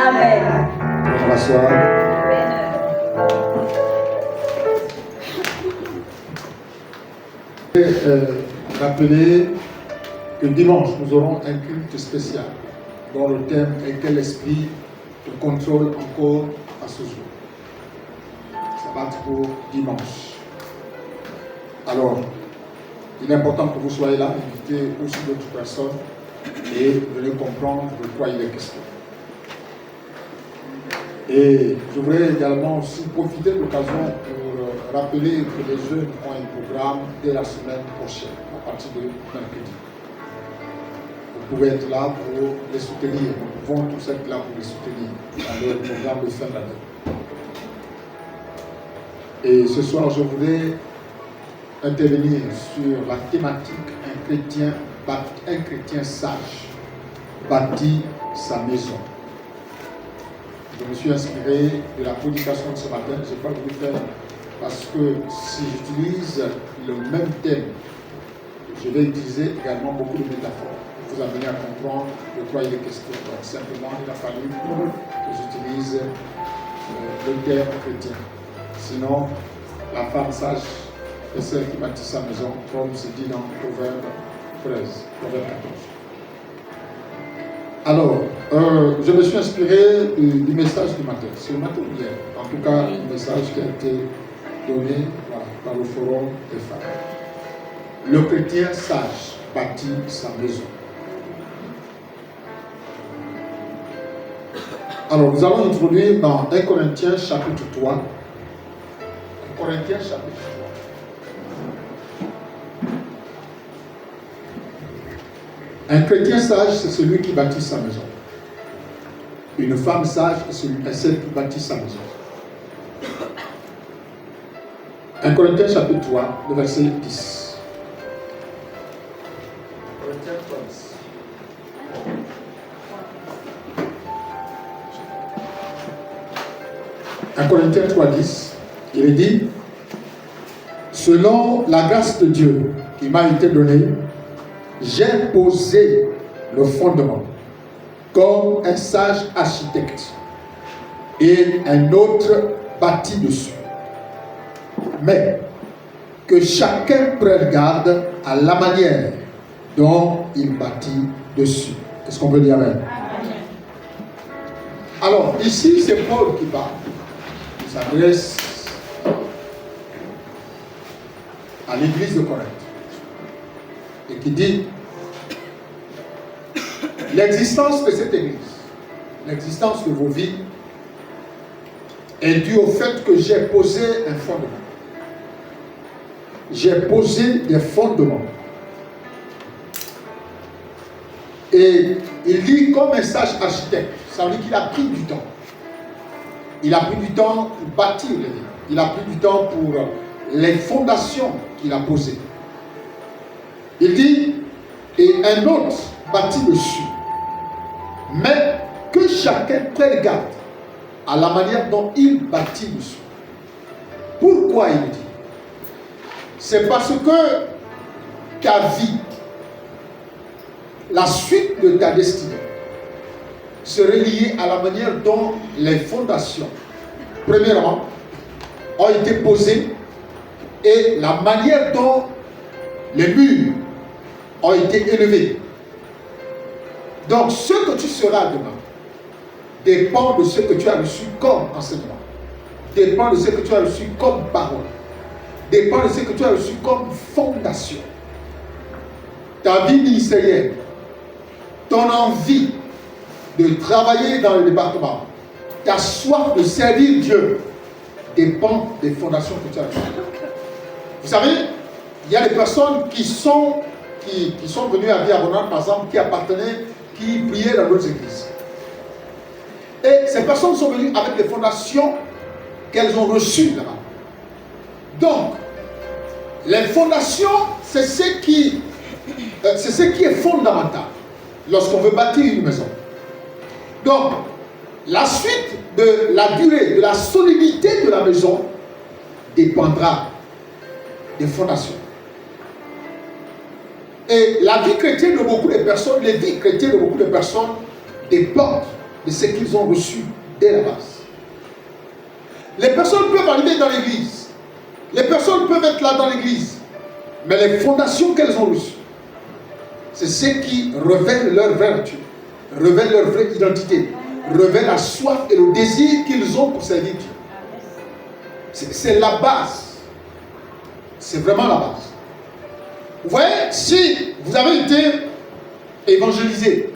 Amen. On va s'asseoir. Rappelez que dimanche, nous aurons un culte spécial dont le thème est quel esprit te contrôle encore à ce jour. Ça va être pour dimanche. Alors, il est important que vous soyez là, invitez aussi d'autres personnes et venez comprendre de quoi il est question. Et je voudrais également aussi profiter de l'occasion pour rappeler que les jeunes ont un programme dès la semaine prochaine, à partir de mercredi. Vous pouvez être là pour les soutenir. Nous pouvons tous être là pour les soutenir dans leur programme de fin d'année. Et ce soir, je voudrais intervenir sur la thématique un chrétien sage bâtit sa maison. Je me suis inspiré de la prédication de ce matin. Je n'ai pas voulu faire parce que si j'utilise le même thème, je vais utiliser également beaucoup de métaphores pour vous amener à comprendre de quoi il est question. Donc simplement, il a fallu que j'utilise le terme chrétien. Sinon, la femme sage est celle qui bâtit sa maison, comme c'est dit dans Proverbe 13, Proverbe 14. Alors, je me suis inspiré du message du matin. C'est le matin hier. En tout cas, le message qui a été donné par le forum des femmes. Le chrétien sage bâtit sa maison. Alors, nous allons introduire dans 1 Corinthiens chapitre 3. 1 Corinthiens chapitre 3. Un chrétien sage, c'est celui qui bâtit sa maison. Une femme sage, c'est celle qui bâtit sa maison. 1 Corinthiens chapitre 3, le verset 10. Corinthiens 3, 10. 1 Corinthiens 3, 10, il est dit, selon la grâce de Dieu qui m'a été donnée, j'ai posé le fondement comme un sage architecte et un autre bâtit dessus. Mais que chacun prenne garde à la manière dont il bâtit dessus. Est-ce qu'on peut dire amen? Alors, ici, c'est Paul qui parle. Il s'adresse à l'église de Corinthe et qui dit l'existence de cette église, l'existence de vos vies est due au fait que j'ai posé un fondement. J'ai posé des fondements. Et il dit comme un sage architecte, ça veut dire qu'il a pris du temps. Il a pris du temps pour bâtir les vies. Il a pris du temps pour les fondations qu'il a posées. Il dit, et un autre bâtit dessus. Mais que chacun prenne garde à la manière dont il bâtit dessus. Pourquoi il dit? C'est parce que ta vie, la suite de ta destinée, serait liée à la manière dont les fondations, premièrement, ont été posées et la manière dont les murs ont été élevés. Donc, ce que tu seras demain dépend de ce que tu as reçu comme enseignement, dépend de ce que tu as reçu comme parole, dépend de ce que tu as reçu comme fondation. Ta vie ministérielle, ton envie de travailler dans le département, ta soif de servir Dieu dépend des fondations que tu as reçues. Vous savez, il y a des personnes qui sont venues à Vie Abondante, par exemple, qui priaient dans d'autres églises. Et ces personnes sont venues avec des fondations qu'elles ont reçues là-bas. Donc, les fondations, c'est ce qui est fondamental lorsqu'on veut bâtir une maison. Donc, la suite de la durée, de la solidité de la maison dépendra des fondations. Et la vie chrétienne de beaucoup de personnes, les vies chrétiennes de beaucoup de personnes dépendent de ce qu'ils ont reçu dès la base. Les personnes peuvent arriver dans l'église. Les personnes peuvent être là dans l'église. Mais les fondations qu'elles ont reçues, c'est ce qui révèle leur vertu, révèle leur vraie identité, révèle la soif et le désir qu'ils ont pour servir Dieu. C'est la base. C'est vraiment la base. Vous voyez, si vous avez été évangélisé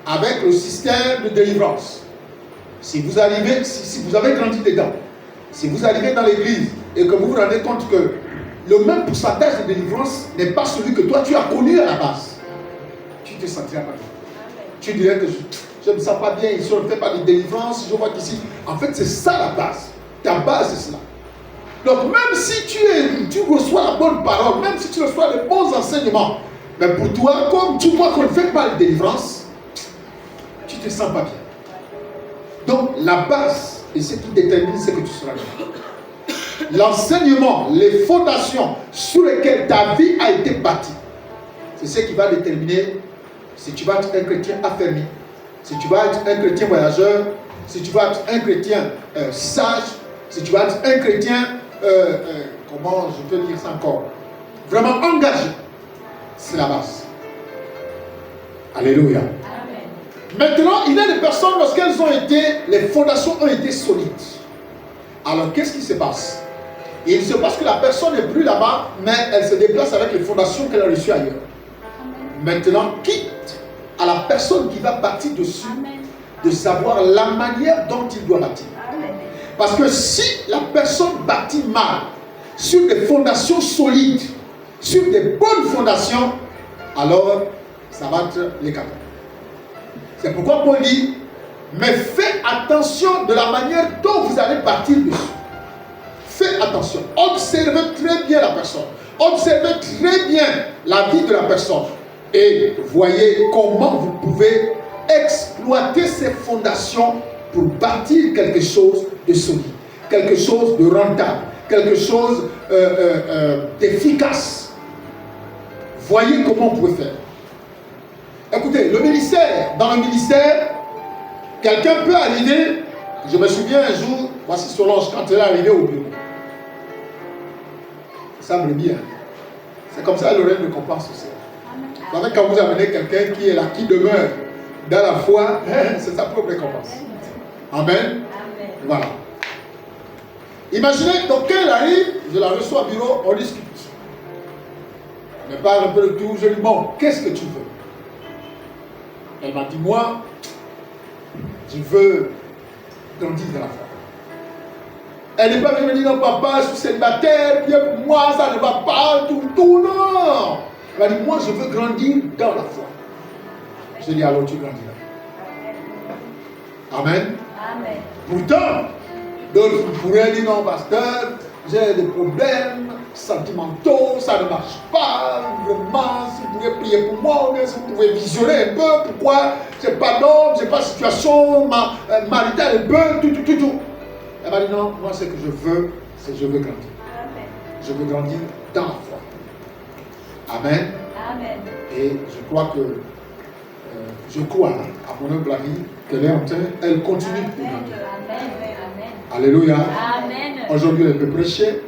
avec le système de délivrance, si vous arrivez, si vous avez grandi dedans, si vous arrivez dans l'église et que vous vous rendez compte que le même pourcentage de délivrance n'est pas celui que toi tu as connu à la base, tu te sentiras pas bien. Tu dirais que je ne me sens pas bien, ici on ne fait pas de délivrance, je vois qu'ici, en fait c'est ça la base. Ta base c'est cela. Donc même si tu reçois la bonne parole, même si tu reçois les bons enseignements, mais pour toi, comme tu vois qu'on ne fait pas de délivrance, tu ne te sens pas bien. Donc la base est ce qui détermine ce que tu seras bien. L'enseignement, les fondations sur lesquelles ta vie a été bâtie, c'est ce qui va déterminer si tu vas être un chrétien affermi, si tu vas être un chrétien voyageur, si tu vas être un chrétien sage, si tu vas être un chrétien, comment je peux dire ça encore, vraiment engagé. C'est la base. Alléluia. Amen. Maintenant, il y a des personnes, lorsqu'elles ont été, les fondations ont été solides. Alors, qu'est-ce qui se passe? Il se passe que la personne n'est plus là-bas, mais elle se déplace avec les fondations qu'elle a reçues ailleurs. Maintenant, quitte à la personne qui va bâtir dessus, de savoir la manière dont il doit bâtir. Parce que si la personne bâtit mal, sur des fondations solides, sur des bonnes fondations, alors ça va être l'hécatombe. C'est pourquoi Paul dit, mais faites attention de la manière dont vous allez bâtir dessus. Faites attention, observez très bien la personne, observez très bien la vie de la personne et voyez comment vous pouvez exploiter ces fondations pour bâtir quelque chose de solide, quelque chose de rentable, quelque chose d'efficace. Voyez comment vous pouvez faire. Écoutez, le ministère, dans le ministère, quelqu'un peut arriver, je me souviens un jour, voici Solange, quand elle est arrivée au bureau. Ça me bien. C'est comme ça le règne de compense social. Vous savez, quand vous amenez quelqu'un qui est là, qui demeure dans la foi, c'est sa propre récompense. Amen. Amen. Voilà. Imaginez, donc quand elle arrive, je la reçois au bureau, on discute. On me parle un peu de tout, je lui dis, bon, qu'est-ce que tu veux? Elle m'a dit, moi, je veux grandir dans la foi. Elle n'est pas venue me dire, non, papa, je suis célibataire, bien pour moi, ça ne va pas, tout, non. Elle m'a dit, moi, je veux grandir dans la foi. Je dis, alors tu grandiras. Amen. Amen. Pourtant, d'autres pourraient dire, non, pasteur, j'ai des problèmes sentimentaux, ça ne marche pas, vraiment, si vous pouvez prier pour moi, si vous pouvez visionner un peu, pourquoi je n'ai pas d'homme, je n'ai pas de situation maritale, un peu, tout. Elle m'a dit, non, moi ce que je veux, c'est que je veux grandir. Amen. Je veux grandir dans la foi. Amen. Amen. Et je crois que, je crois à mon humble avis, qu'elle est en train, elle continue de grandir. Amen. Alléluia. Amen. Aujourd'hui, elle peut prêcher,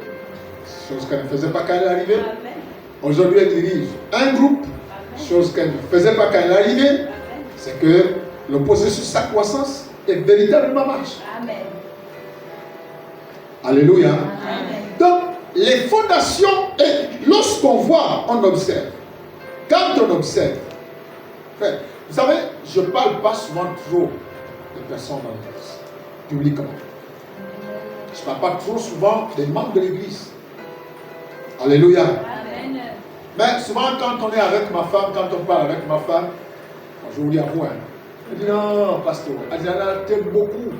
chose qu'elle ne faisait pas quand elle est arrivée. Amen. Aujourd'hui, elle dirige un groupe, chose qu'elle ne faisait pas quand elle est arrivée. C'est que le processus de sa croissance est véritablement marche. Amen. Alléluia. Amen. Donc, les fondations, et lorsqu'on voit, on observe. Quand on observe, vous savez, je ne parle pas souvent trop de personnes dans l'église, publiquement. Je ne parle pas trop souvent des membres de l'église. Alléluia. Amen. Mais souvent, quand on est avec ma femme, quand on parle avec ma femme, je vous dis à vous, elle dit non, pasteur, Adriana t'aime beaucoup.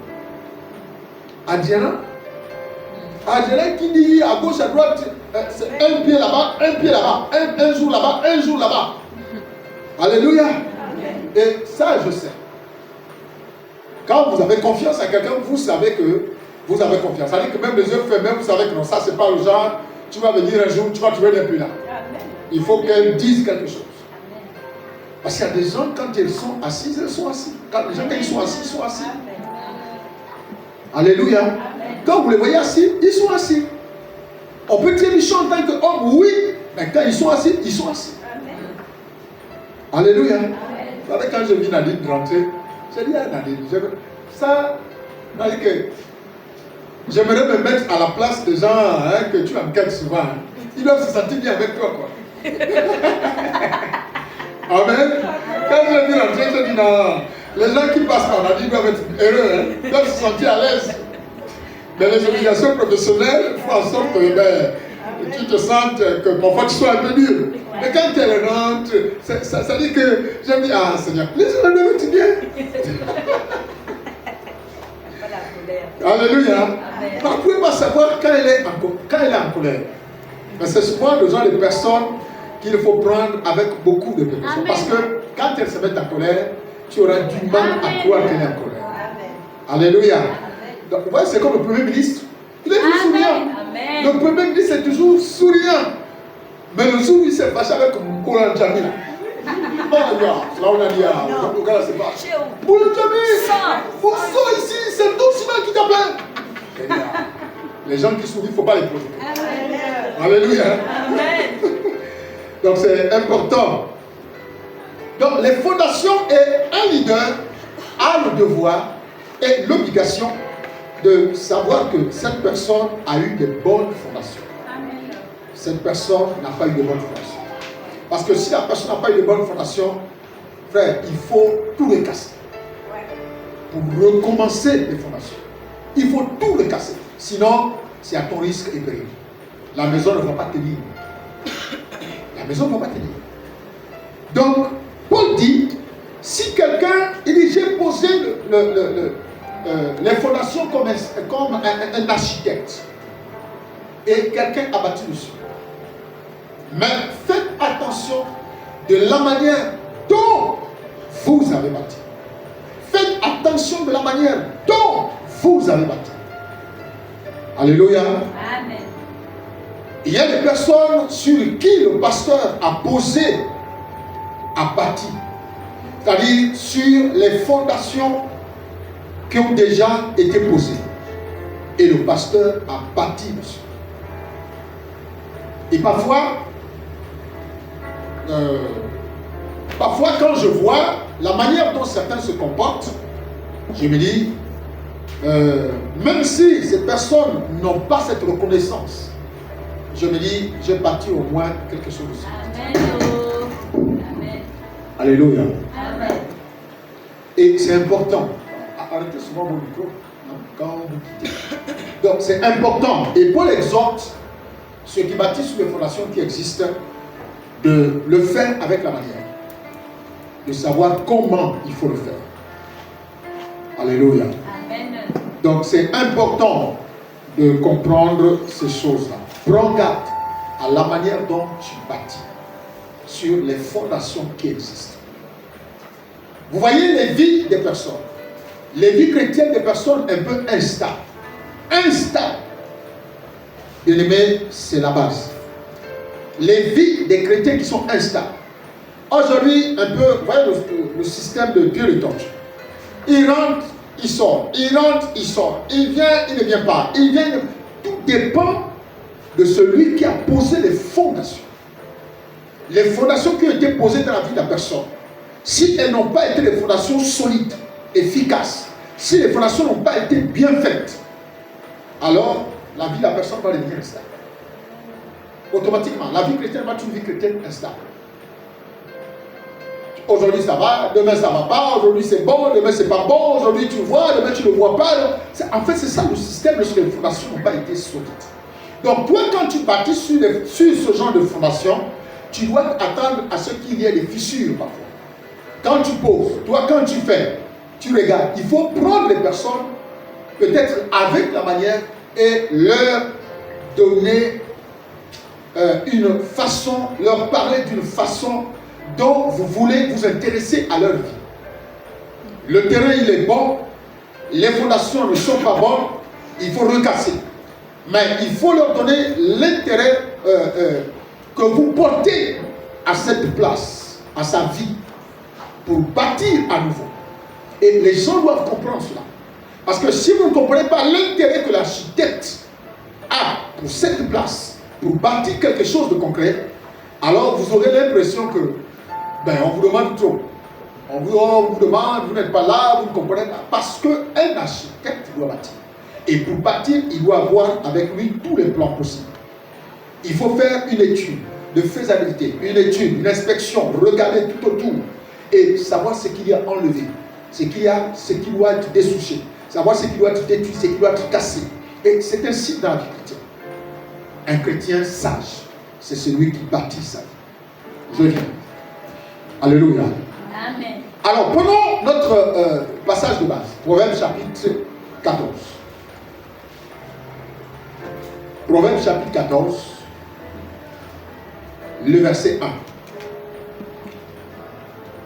Adriana qui dit à gauche, à droite, c'est un pied là-bas, un jour là-bas, un jour là-bas. Alléluia. Amen. Et ça, je sais. Quand vous avez confiance à quelqu'un, vous savez que vous avez confiance. Ça veut dire que même les yeux fermés, vous savez que non, ça c'est pas le genre, tu vas venir un jour, tu vas trouver des plus là. Il faut qu'elle dise quelque chose. Parce qu'il y a des gens, quand ils sont assis, ils sont assis. Quand les gens, quand ils sont assis, ils sont assis. Alléluia. Quand vous les voyez assis, ils sont assis. On peut dire méchant en tant qu'homme, oui, mais quand ils sont assis, ils sont assis. Alléluia. Vous savez, quand je vis Nadine rentrer, j'ai dit à Nadine, ça, que j'aimerais me mettre à la place des gens que tu enquêtes souvent. Hein. Ils doivent se sentir bien avec toi, quoi. Amen. Quand je vis rentrer, je dis non, les gens qui passent par la vie doivent être heureux, hein. Ils doivent se sentir à l'aise. Mais les obligations professionnelles font en sorte que tu te sentes que parfois tu sois un peu dur. Mais quand elle rentre, ça dit que je dis, ah Seigneur, laisse-le doivent être bien. Alléluia. Vous ne pouvez pas savoir quand elle est en colère. Mais c'est souvent le genre de personnes qu'il faut prendre avec beaucoup de précautions. Parce que quand elle se met en colère, tu auras du mal à croire qu'elle est en colère. Alléluia. Donc, vous voyez, c'est comme le Premier ministre. Il est toujours souriant. Le Premier ministre est toujours souriant. Mais le jour où il s'est fâché avec Moukoula Djamil, là on a dit, Moukoula c'est pas. Moukoula Djamil, vous sortez ici, c'est le document qui t'appelle. Les gens qui sourient, il ne faut pas les provoquer. Alléluia. Amen. Donc c'est important. Donc les fondations et un leader a le devoir et l'obligation de savoir que cette personne a eu de bonnes fondations. Amen. Cette personne n'a pas eu de bonnes fondations. Parce que si la personne n'a pas eu de bonnes fondations, frère, il faut tout recasser. Pour recommencer les fondations. Il faut tout recasser. Sinon, c'est à ton risque et péril. La maison ne va pas tenir. La maison ne va pas tenir. Donc, Paul dit, si quelqu'un, il dit, j'ai posé les fondations comme un architecte, et quelqu'un a bâti dessus. Mais faites attention de la manière dont vous avez bâti. Faites attention de la manière dont vous avez bâti. Alléluia. Amen. Il y a des personnes sur qui le pasteur a posé, a bâti. C'est-à-dire sur les fondations qui ont déjà été posées. Et le pasteur a bâti dessus. Et parfois quand je vois la manière dont certains se comportent, je me dis, même si ces personnes n'ont pas cette reconnaissance, je me dis, j'ai bâti au moins quelque chose de ça. Amen. Alléluia. Amen. Et c'est important. Arrêtez souvent mon micro quand vous quittez. Donc c'est important. Et Paul exhorte ceux qui bâtissent sur les fondations qui existent de le faire avec la manière. De savoir comment il faut le faire. Alléluia. Amen. Donc c'est important de comprendre ces choses-là. Prends garde à la manière dont tu bâtis sur les fondations qui existent. Vous voyez les vies des personnes. Les vies chrétiennes des personnes un peu instables. Instables. Bien aimé, c'est la base. Les vies des chrétiens qui sont instables. Aujourd'hui, un peu, vous voyez le système de Dieu le torche. Il rentre, il sort. Il rentre, il sort. Il vient, il ne vient pas. Il vient, tout dépend de celui qui a posé les fondations. Les fondations qui ont été posées dans la vie de la personne. Si elles n'ont pas été des fondations solides, efficaces, si les fondations n'ont pas été bien faites, alors la vie de la personne va devenir instable. Automatiquement, la vie chrétienne va être une vie chrétienne instable. Aujourd'hui ça va, demain ça ne va pas, aujourd'hui c'est bon, demain c'est pas bon, aujourd'hui tu vois, demain tu ne vois pas. En fait, c'est ça le système lorsque les fondations n'ont pas été solides. Donc toi, quand tu bâtis sur ce genre de fondation, tu dois attendre à ce qu'il y ait des fissures parfois. Quand tu poses, toi quand tu fais, tu regardes. Il faut prendre les personnes, peut-être avec la manière, et leur donner une façon, leur parler d'une façon dont vous voulez vous intéresser à leur vie. Le terrain il est bon, les fondations ne sont pas bonnes, il faut recasser. Mais il faut leur donner l'intérêt que vous portez à cette place, à sa vie. pour bâtir à nouveau. Et les gens doivent comprendre cela. Parce que si vous ne comprenez pas l'intérêt que l'architecte a pour cette place, pour bâtir quelque chose de concret, alors vous aurez l'impression que, on vous demande trop. On vous demande, vous n'êtes pas là, vous ne comprenez pas. Parce qu'un architecte doit bâtir. Et pour bâtir, il doit avoir avec lui tous les plans possibles. Il faut faire une étude de faisabilité, une étude, une inspection, regarder tout autour et savoir ce qu'il y a enlevé, ce qui doit être dessouché, savoir ce qui doit être détruit, ce qui doit être cassé. Et c'est ainsi dans la vie chrétienne. Un chrétien sage, c'est celui qui bâtit sa vie. Je viens. Alléluia. Amen. Alors, prenons notre passage de base, Proverbe chapitre 14. Proverbe chapitre 14, le verset 1.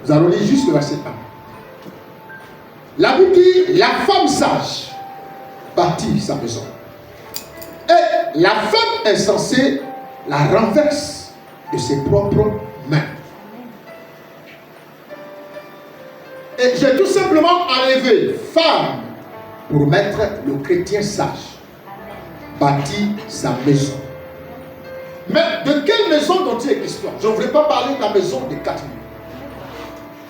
Nous allons lire juste le verset 1. La Bible dit, la femme sage bâtit sa maison. Et la femme insensée la renverse de ses propres mains. Et j'ai tout simplement enlevé femme pour mettre le chrétien sage. Bâtit sa maison. Mais de quelle maison dont il est question? Je ne voudrais pas parler de la maison des 4 murs.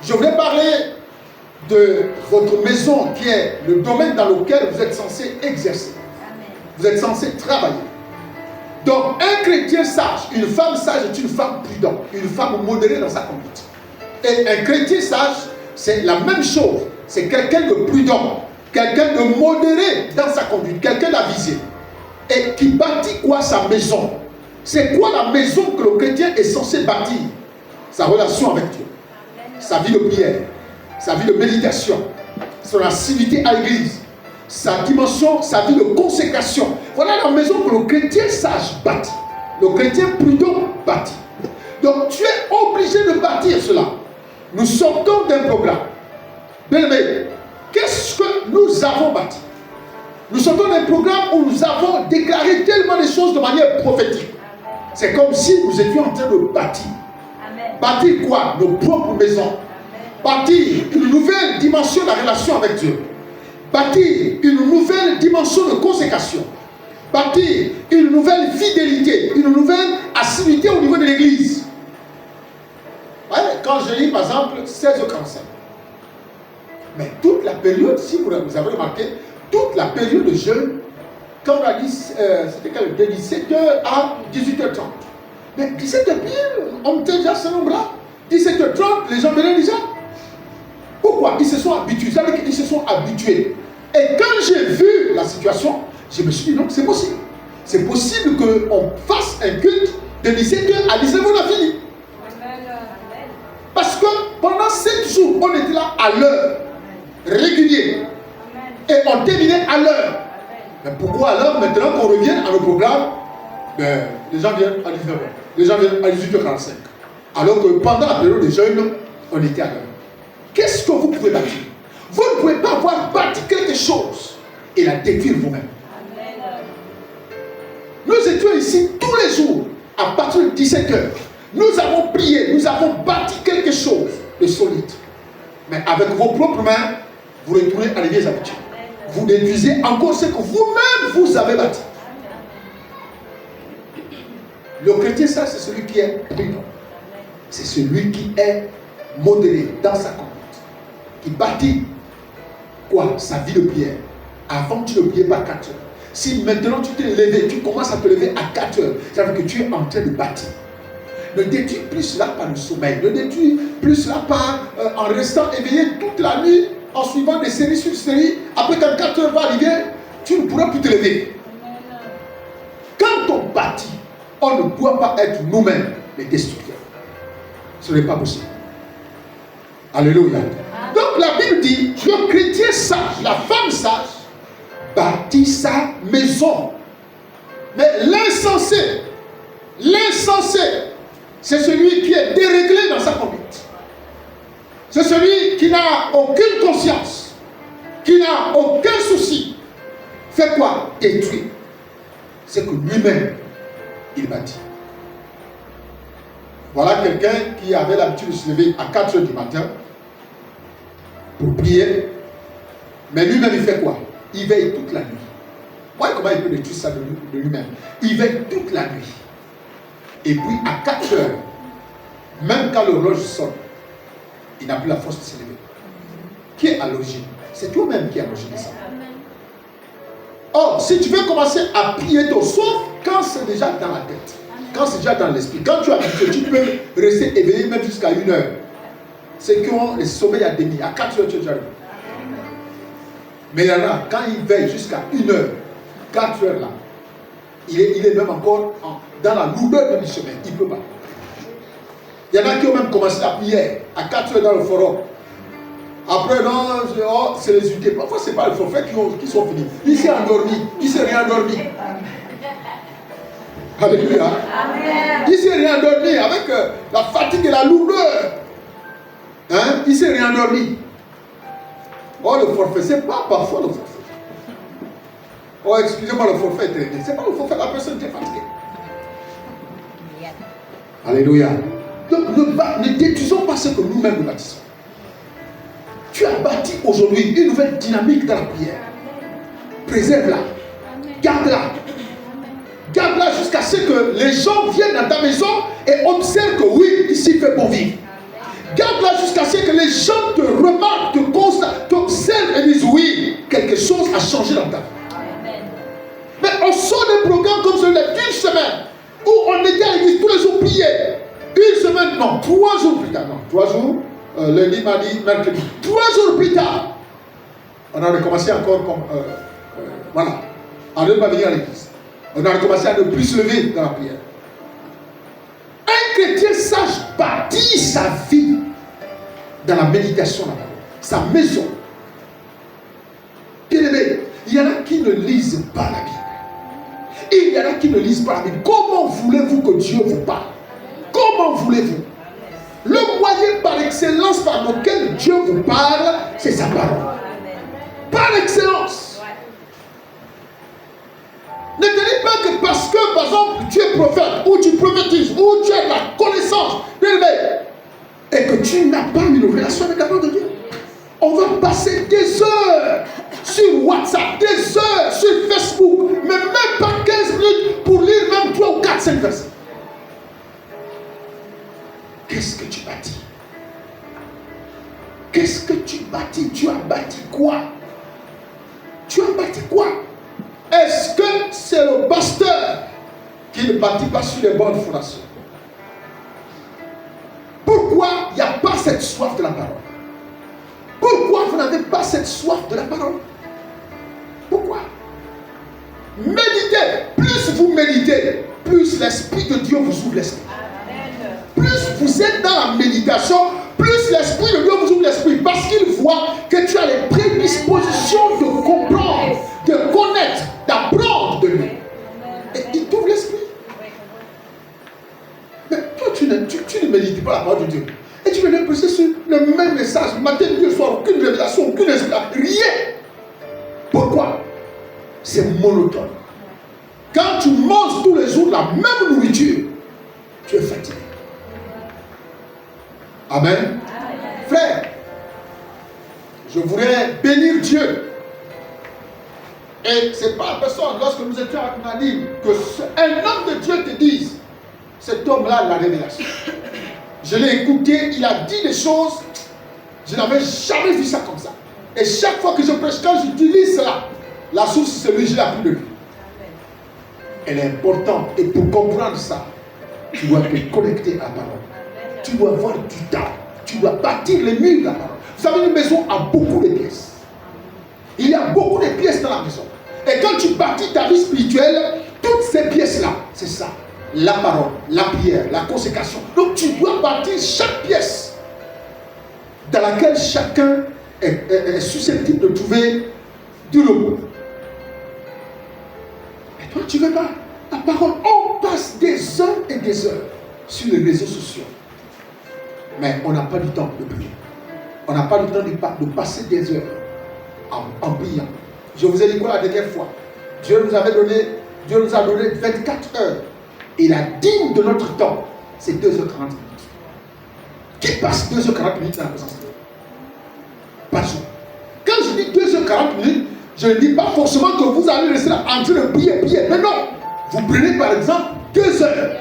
Je voudrais parler de votre maison qui est le domaine dans lequel vous êtes censé exercer. Vous êtes censé travailler. Donc un chrétien sage, une femme sage est une femme prudente, une femme modérée dans sa conduite. Et un chrétien sage, c'est la même chose. C'est quelqu'un de prudent, quelqu'un de modéré dans sa conduite, quelqu'un d'avisé. Et qui bâtit quoi? Sa maison. C'est quoi la maison que le chrétien est censé bâtir? Sa relation avec Dieu, sa vie de prière, sa vie de méditation, son assiduité à l'église, sa dimension, sa vie de consécration. Voilà la maison que le chrétien sage bâtit. Le chrétien prudent bâtit. Donc tu es obligé de bâtir cela. Nous sortons d'un programme. Bien-aimé, qu'est-ce que nous avons bâti? Nous sortons d'un programme où nous avons déclaré tellement de choses de manière prophétique. C'est comme si nous étions en train de bâtir. Amen. Bâtir quoi? Nos propres maisons. Amen. Bâtir une nouvelle dimension de la relation avec Dieu. Bâtir une nouvelle dimension de consécration. Bâtir une nouvelle fidélité, une nouvelle assiduité au niveau de l'église. Ouais, quand je lis par exemple 16h45, mais toute la période, si vous avez remarqué, toute la période de jeûne, quand on a dit, c'était quel? De 17h à 18h30. Mais 17h pile, on était déjà ce nombre-là. 17h30, les gens venaient déjà. Pourquoi? Ils se sont habitués. Vous savez qu'ils se sont habitués. Et quand j'ai vu la situation, je me suis dit non, c'est possible. C'est possible qu'on fasse un culte de 17h à 19h, on a fini. Parce que pendant 7 jours, on était là à l'heure, régulier. Et on terminait à l'heure. Mais pourquoi alors, maintenant qu'on revient à nos programmes, les gens viennent à 19h, les gens viennent à 18h45. Alors que pendant la période des jeûnes, on était à l'heure. Qu'est-ce que vous pouvez bâtir? Vous ne pouvez pas avoir bâti quelque chose et la détruire vous-même. Nous étions ici tous les jours, à partir de 17h. Nous avons prié, nous avons bâti quelque chose de solide. Mais avec vos propres mains, vous retournez à l'église habituelle. Vous détruisez encore ce que vous-même vous avez bâti. Le chrétien, ça, c'est celui qui est prudent. C'est celui qui est modéré dans sa conduite. Qui bâtit quoi? Sa vie de prière. Avant, tu ne priais pas 4 heures. Si maintenant tu t'es levé, tu commences à te lever à 4 heures, ça veut dire que tu es en train de bâtir. Ne détruis plus cela par le sommeil. Ne détruis plus cela par en restant éveillé toute la nuit, en suivant des séries sur séries. Après, quand 4 heures va arriver, tu ne pourras plus te lever. Quand on bâtit, on ne doit pas être nous-mêmes les destructeurs. Ce n'est pas possible. Alléluia. Donc la Bible dit, le chrétien sage, la femme sage, bâtit sa maison. Mais l'insensé, c'est celui qui est déréglé dans sa conduite. C'est celui qui n'a aucune conscience, qui n'a aucun souci. Fait quoi? Détruire. C'est que lui-même, il bâtit. Voilà quelqu'un qui avait l'habitude de se lever à 4 heures du matin pour prier. Mais lui-même, il fait quoi? Il veille toute la nuit. Voyez comment il peut détruire ça de lui-même. Il veille toute la nuit. Et puis, à 4 heures, même quand l'horloge sonne, il n'a plus la force de se lever. Qui est à l'origine? C'est toi-même qui est à l'origine de ça. Or, si tu veux commencer à prier tôt, sauf quand c'est déjà dans la tête, quand c'est déjà dans l'esprit, quand tu as habitué, tu peux rester éveillé même jusqu'à 1 heure. Ceux qui ont le sommeil à demi, à 4 heures, tu es déjà réveillé. Mais il y en a, quand il veille jusqu'à 1 heure, 4 heures là, il est même encore dans la lourdeur du sommeil. Il ne peut pas. Il y en a qui ont même commencé la prière à 4 heures dans le forum. Après, non, c'est les unités. Parfois, ce n'est pas les forfaits qui sont finis. Il s'est endormi. Il ne s'est rien endormi. Alléluia. Il ne s'est rien endormi avec la fatigue et la lourdeur. Hein? Il ne s'est rien endormi. Oh, le forfait, ce n'est pas parfois le forfait. Oh, excusez-moi, le forfait est très bien. Ce n'est pas le forfait, la personne qui est fatiguée. Alléluia. Donc, ne détruisons pas ce que nous-mêmes nous bâtissons. Tu as bâti aujourd'hui une nouvelle dynamique dans la prière. Préserve-la. Garde-la. Garde-la jusqu'à ce que les gens viennent dans ta maison et observent que oui, ici il fait bon vivre. Garde-la jusqu'à ce que les gens te remarquent, te constatent, t'observent et disent oui, quelque chose a changé dans ta vie. Mais on sort des programmes comme celui-là d'une semaine où on était à l'église tous les jours prier. Une semaine, non, 3 jours plus tard, non, 3 jours. Lundi, mardi, mercredi. 3 jours plus tard, on a recommencé encore comme... voilà. On ne veut pas venir à l'église. On a recommencé à ne plus se lever dans la prière. Un chrétien sage bâtit sa vie dans la méditation de la parole. Sa maison. Bien-aimé, il y en a qui ne lisent pas la Bible. Il y en a qui ne lisent pas la Bible. Comment voulez-vous que Dieu vous parle? Comment voulez-vous? Le moyen par excellence par lequel Dieu vous parle, c'est sa parole. Par excellence. Ne te dis pas que parce que, par exemple, tu es prophète, ou tu prophétises, ou tu as la connaissance, et que tu n'as pas une relation avec la parole de Dieu. On va passer des heures sur WhatsApp, des heures sur Facebook, mais même pas 15 minutes pour lire même 3 ou 4, 5 versets. Qu'est-ce que tu bâtis? Qu'est-ce que tu bâtis? Tu as bâti quoi? Tu as bâti quoi? Est-ce que c'est le pasteur qui ne bâtit pas sur les bonnes fondations? Pourquoi il n'y a pas cette soif de la parole? Pourquoi vous n'avez pas cette soif de la parole? Pourquoi? Méditez. Plus vous méditez, plus l'Esprit de Dieu vous ouvre l'esprit. Plus vous êtes dans la méditation, plus l'Esprit de Dieu vous ouvre l'esprit. Parce qu'il voit que tu as les prédispositions de comprendre, de connaître, d'apprendre de lui. Et il t'ouvre l'esprit. Mais toi, tu ne médites pas la parole de Dieu. Et tu veux prêcher sur le même message, matin, midi, soir, aucune révélation, aucune inspiration, rien. Pourquoi? C'est monotone. Quand tu manges tous les jours la même nourriture, tu es fatigué. Amen. Amen. Frère, je voudrais bénir Dieu. Et ce n'est pas la personne, lorsque nous étions à Nadim, que un homme de Dieu te dise, cet homme-là a la révélation. Je l'ai écouté, il a dit des choses, je n'avais jamais vu ça comme ça. Et chaque fois que je prêche, quand j'utilise cela, la source c'est lui, je l'ai appris de lui. Elle est importante. Et pour comprendre ça, tu dois te connecter à la parole. Tu dois avoir du temps. Tu dois bâtir les murs de la parole. Vous savez, une maison a beaucoup de pièces. Il y a beaucoup de pièces dans la maison. Et quand tu bâtis ta vie spirituelle, toutes ces pièces-là, c'est ça. La parole, la prière, la consécration. Donc tu dois bâtir chaque pièce dans laquelle chacun est susceptible de trouver du repos. Et toi, tu ne veux pas. La parole, on passe des heures et des heures sur les réseaux sociaux. Mais on n'a pas du temps de prier. On n'a pas du temps de passer des heures en priant. Je vous ai dit quoi la dernière fois? Dieu nous a donné 24 heures. Et la digne de notre temps, c'est 2h40 minutes. Qui passe 2h40 minutes dans la présence de Dieu? Par jour. Je ne dis pas forcément que vous allez rester là en train de prier. Mais non. Vous prenez par exemple 2 heures.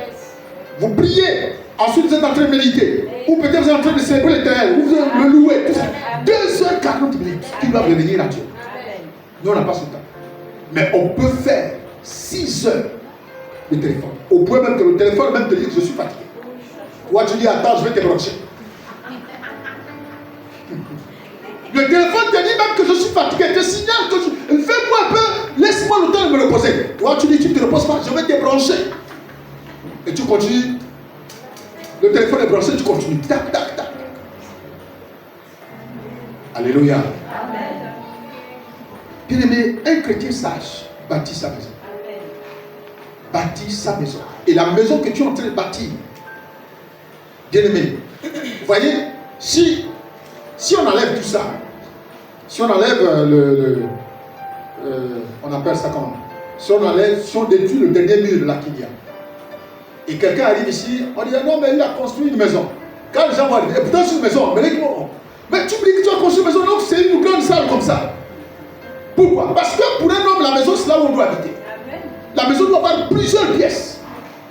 Vous priez. Ensuite vous êtes en train de méditer. Ou peut-être vous êtes en train de célébrer l'Éternel. Ou vous allez le louer. 2h40 qui doivent revenir à Dieu. Nous on n'a pas ce temps. Mais on peut faire 6 heures de téléphone. Au point même que le téléphone même te dit que je suis fatigué. Toi tu dis attends je vais te brancher. Le téléphone te dit même que je suis fatigué, te signale que fais-moi un peu, laisse-moi le temps de me reposer. Toi tu dis tu ne te reposes pas, je vais te brancher. Et tu continues. Le téléphone est branché, tu continues. Tac, tac, tac. Alléluia. Bien aimé, un chrétien sage bâtit sa maison. Bâtit sa maison. Et la maison que tu es en train de bâtir, bien aimé, vous voyez, si on enlève tout ça, si on enlève on appelle ça comment? Si on détruit le dernier mur là qu'il y a, et quelqu'un arrive ici, on dit non mais il a construit une maison. Quand les gens vont arriver, et pourtant c'est une maison, mais tu me dis que tu as construit une maison, donc c'est une grande salle comme ça. Pourquoi? Parce que pour un homme, la maison c'est là où on doit habiter. La maison doit avoir plusieurs pièces.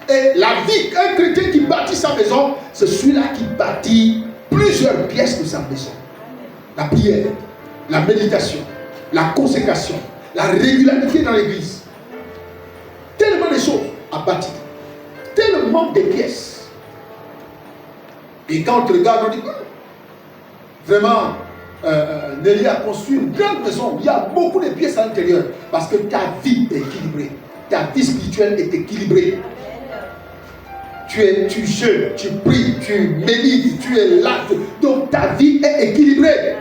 Et la vie, un chrétien qui bâtit sa maison, c'est celui-là qui bâtit plusieurs pièces de sa maison. La prière, la méditation, la consécration, la régularité dans l'église. Tellement de choses à bâtir. Tellement de pièces. Et quand on te regarde, on dit vraiment, Nelly a construit une grande maison. Il y a beaucoup de pièces à l'intérieur. Parce que ta vie est équilibrée. Ta vie spirituelle est équilibrée. Tu jeûnes, tu pries, tu médites, tu es là. Donc ta vie est équilibrée.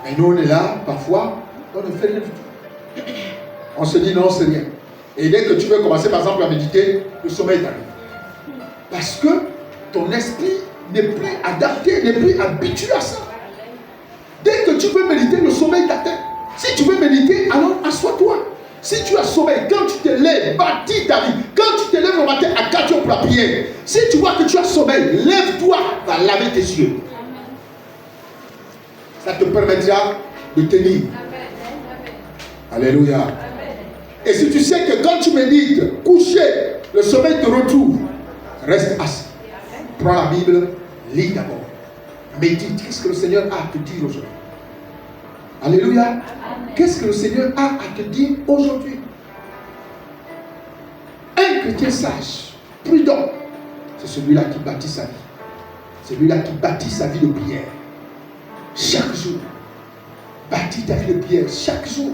Mais nous on est là, parfois, on ne fait rien du tout. On se dit non, c'est rien. Et dès que tu veux commencer par exemple à méditer, le sommeil t'arrive. Parce que ton esprit n'est plus adapté, n'est plus habitué à ça. Dès que tu veux méditer, le sommeil t'atteint. Si tu veux méditer, alors assois-toi. Si tu as sommeil, quand tu te lèves, bâtis ta vie. Quand tu te lèves le matin à 4 heures pour la prière, si tu vois que tu as sommeil, lève-toi, va laver tes yeux. Ça te permettra de tenir. Alléluia. Et si tu sais que quand tu médites, couché, le sommeil te retrouve, reste assis. Prends la Bible, lis d'abord. Médite. Qu'est-ce que le Seigneur a à te dire aujourd'hui? Alléluia. Qu'est-ce que le Seigneur a à te dire aujourd'hui? Un chrétien sage, prudent, c'est celui-là qui bâtit sa vie. Celui-là qui bâtit sa vie de prière. Chaque jour. Bâtis ta vie de prière chaque jour.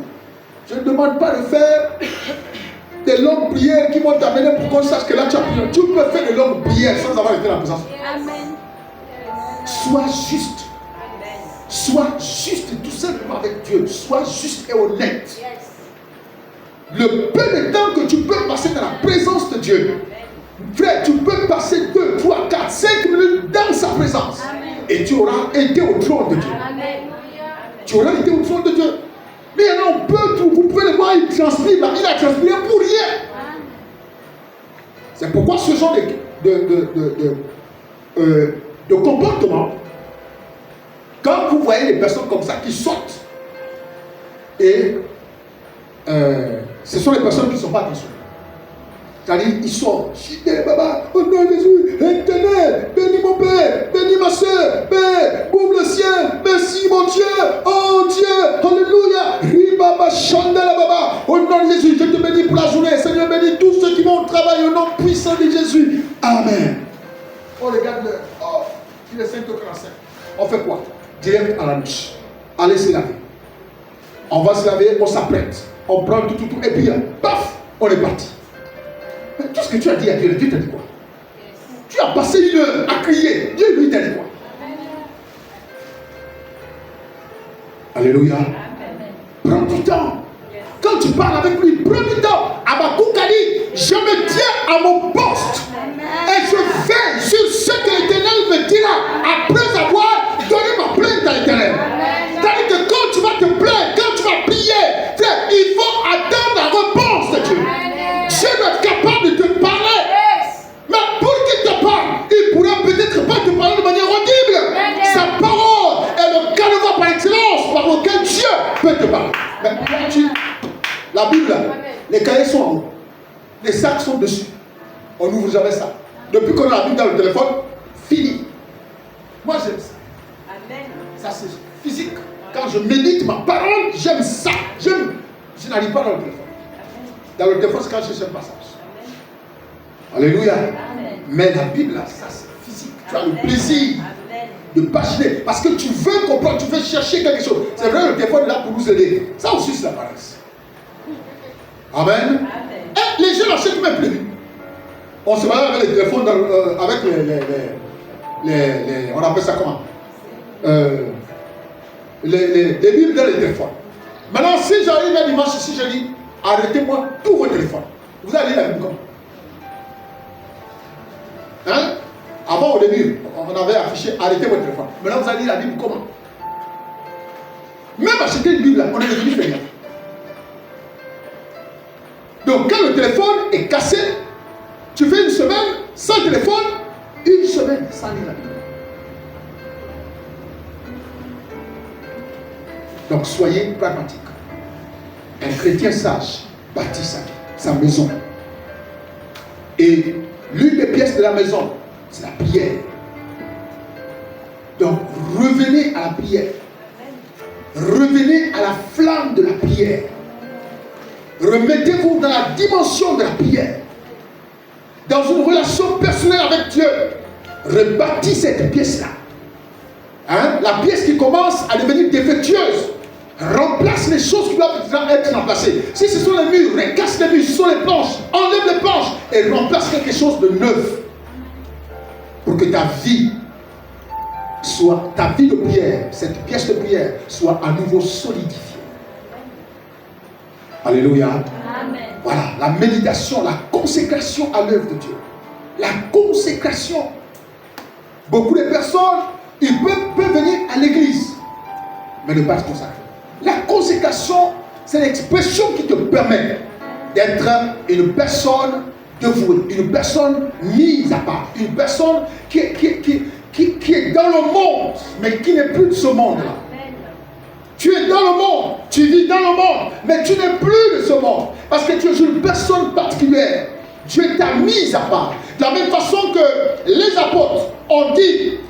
Je ne demande pas de faire des longues prières qui vont t'amener pour qu'on sache que là tu as prié. Tu peux faire de longues prières sans avoir été dans la présence. Amen. Sois juste. Sois juste tout simplement avec Dieu. Sois juste et honnête. Le peu de temps que tu peux passer dans la présence de Dieu, frère, tu peux passer 2, 3, 4, 5 minutes dans sa présence. Et tu auras été au trône de Dieu. Tu auras été au trône de Dieu. Mais il y en a, on peut tout. Vous pouvez le voir, il transpire. Il a transpiré pour rien. C'est pourquoi ce genre de comportement, quand vous voyez des personnes comme ça qui sautent, et ce sont les personnes qui ne sont pas attentionnées. C'est-à-dire, ils sortent. Au nom de Jésus, Éternel, bénis mon Père, bénis ma soeur, Père, ouvre le ciel, merci mon Dieu, oh Dieu, alléluia, Ribaba, Chandela Baba, au nom de Jésus, je te bénis pour la journée, Seigneur, bénis tous ceux qui vont au travail, au nom puissant de Jésus, Amen. On regarde l'heure, oh, il est 5h45. On fait quoi? Direct à la douche. Allez se laver. On va se laver, on s'apprête, on prend tout, et puis là, paf, on est parti. Mais tout ce que tu as dit à Dieu, Dieu t'a dit quoi? Tu as passé 1 heure à crier. Dieu lui t'a dit quoi? Alléluia. Prends du temps. Quand tu parles avec lui, prends du temps. Habakkuk a dit, je me tiens à mon poste. Et je veille sur ce que l'Éternel me dira après avoir donné ma plainte à l'Éternel. C'est-à-dire que quand tu vas te plaindre, quand tu vas prier, frère, il faut attendre la réponse de Dieu. Dieu doit être capable de te parler. Mais pour qu'il te parle, il pourra peut-être pas te parler de manière audible. Sa parole est le canevas par excellence par lequel peut te parler. Mais la Bible, les cahiers sont en haut. Les sacs sont dessus. On n'ouvre jamais ça. Depuis qu'on a la Bible dans le téléphone, fini. Moi, j'aime ça. Amen. Ça, c'est physique. Quand je médite ma parole, j'aime ça. Je n'arrive pas dans le téléphone. Dans le téléphone, c'est quand je cherche un passage. Alléluia. Amen. Mais la Bible, là, ça, c'est physique. Tu as le plaisir de passionner. Parce que tu veux comprendre, tu veux chercher quelque chose. C'est vrai, le téléphone est là pour nous aider. Ça aussi, c'est la paresse. Amen. Amen. Et les gens n'achètent même plus. On se balade avec les téléphones, avec les on appelle ça comment, les Bibles dans les téléphones. Maintenant, si j'arrive un dimanche ici, je dis, arrêtez-moi tous vos téléphones. Vous allez lire la Bible comment? Hein? Avant, au début, on avait affiché, arrêtez votre téléphone. Maintenant, vous allez lire la Bible comment? Même acheter une Bible, on est devenu feignant. Donc, quand le téléphone est cassé, tu fais une semaine sans téléphone, une semaine sans lire la Bible. Donc, soyez pragmatique. Un chrétien sage bâtit sa vie, sa maison. Et l'une des pièces de la maison, c'est la prière. Donc, revenez à la prière. Revenez à la flamme de la prière. Remettez-vous dans la dimension de la prière. Dans une relation personnelle avec Dieu. Rebâtis cette pièce-là. Hein? La pièce qui commence à devenir défectueuse. Remplace les choses qui doivent être remplacées. Si ce sont les murs, recasse les murs. Si ce sont les planches, enlève les planches et remplace quelque chose de neuf. Pour que ta vie de prière, cette pièce de prière, soit à nouveau solidifiée. Alléluia. Amen. Voilà, la méditation, la consécration à l'œuvre de Dieu. La consécration. Beaucoup de personnes, ils peuvent venir à l'église, mais ne pas se consacrer. La consécration, c'est l'expression qui te permet d'être une personne dévouée, une personne mise à part, une personne qui est dans le monde, mais qui n'est plus de ce monde-là. Tu es dans le monde, tu vis dans le monde, mais tu n'es plus de ce monde. Parce que tu es une personne particulière. Dieu t'a mis à part. De la même façon que les apôtres ont dit,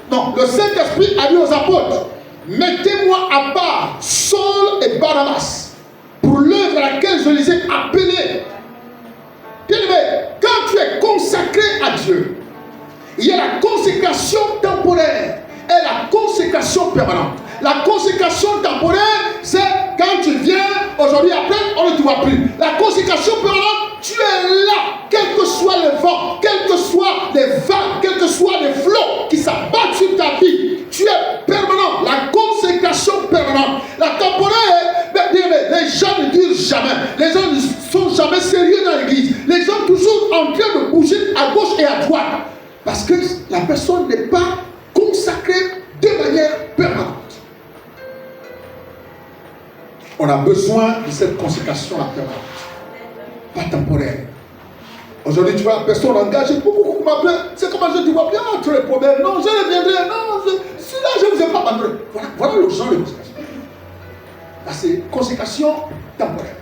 non, le Saint-Esprit a dit aux apôtres, mettez-moi à part Saul et Barnabas pour l'œuvre à laquelle je les ai appelés. Bien-aimé, quand tu es consacré à Dieu, il y a la consécration temporaire et la consécration permanente. La consécration temporaire, c'est quand tu viens, aujourd'hui, après, on ne te voit plus. La consécration permanente, tu es là, quel que soit le vent, quels que soient les vagues, quels que soient les flots qui s'abattent sur ta vie. Tu es permanent. La consécration permanente. La temporaire, les gens ne durent jamais. Les gens ne sont jamais sérieux dans l'église. Les gens sont toujours en train de bouger à gauche et à droite. Parce que la personne n'est pas consacrée de manière permanente. On a besoin de cette consécration permanente, pas temporaire. Aujourd'hui, tu vois, la personne engagée, beaucoup m'appellent. C'est comment je te vois bien entre les problèmes. Non, je reviendrai. Non, celui-là, je ne vous ai pas abandonné. Voilà le genre de consécration. Là, c'est consécration temporaire.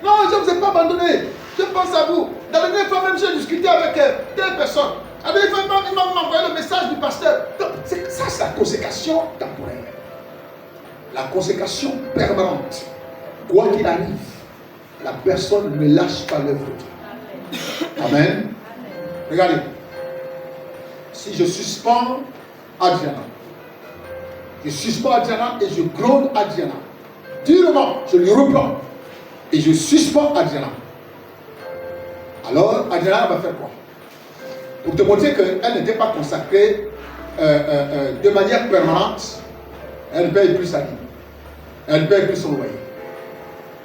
Non, je ne vous ai pas abandonné. Je pense à vous. La dernière fois même, j'ai discuté avec telle personne. La dernière fois, il m'a envoyé le message du pasteur. Donc, ça, c'est la consécration temporaire. La consécration permanente. Quoi qu'il arrive, la personne ne lâche pas l'œuvre de Dieu. Amen. Amen. Regardez. Si je suspends Adriana, je suspends Adriana et je gronde Adriana. Durement, je lui reprends. Et je suspends Adriana. Alors, Adriana va faire quoi? Pour te montrer qu'elle n'était pas consacrée de manière permanente, elle ne paye plus sa vie. Elle ne paye plus son loyer.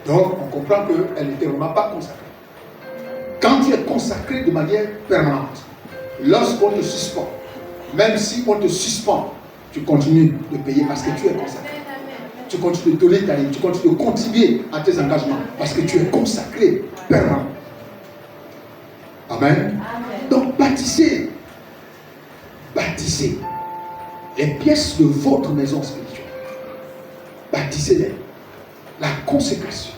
Donc, on comprend qu'elle n'était vraiment pas consacrée. Quand tu es consacré de manière permanente, lorsqu'on te suspend, même si on te suspend, tu continues de payer parce que tu es consacré. Tu continues de donner ta vie, tu continues de contribuer à tes engagements parce que tu es consacré permanent. Amen. Amen. Donc, bâtissez les pièces de votre maison spirituelle. baptisez-les. La consécration.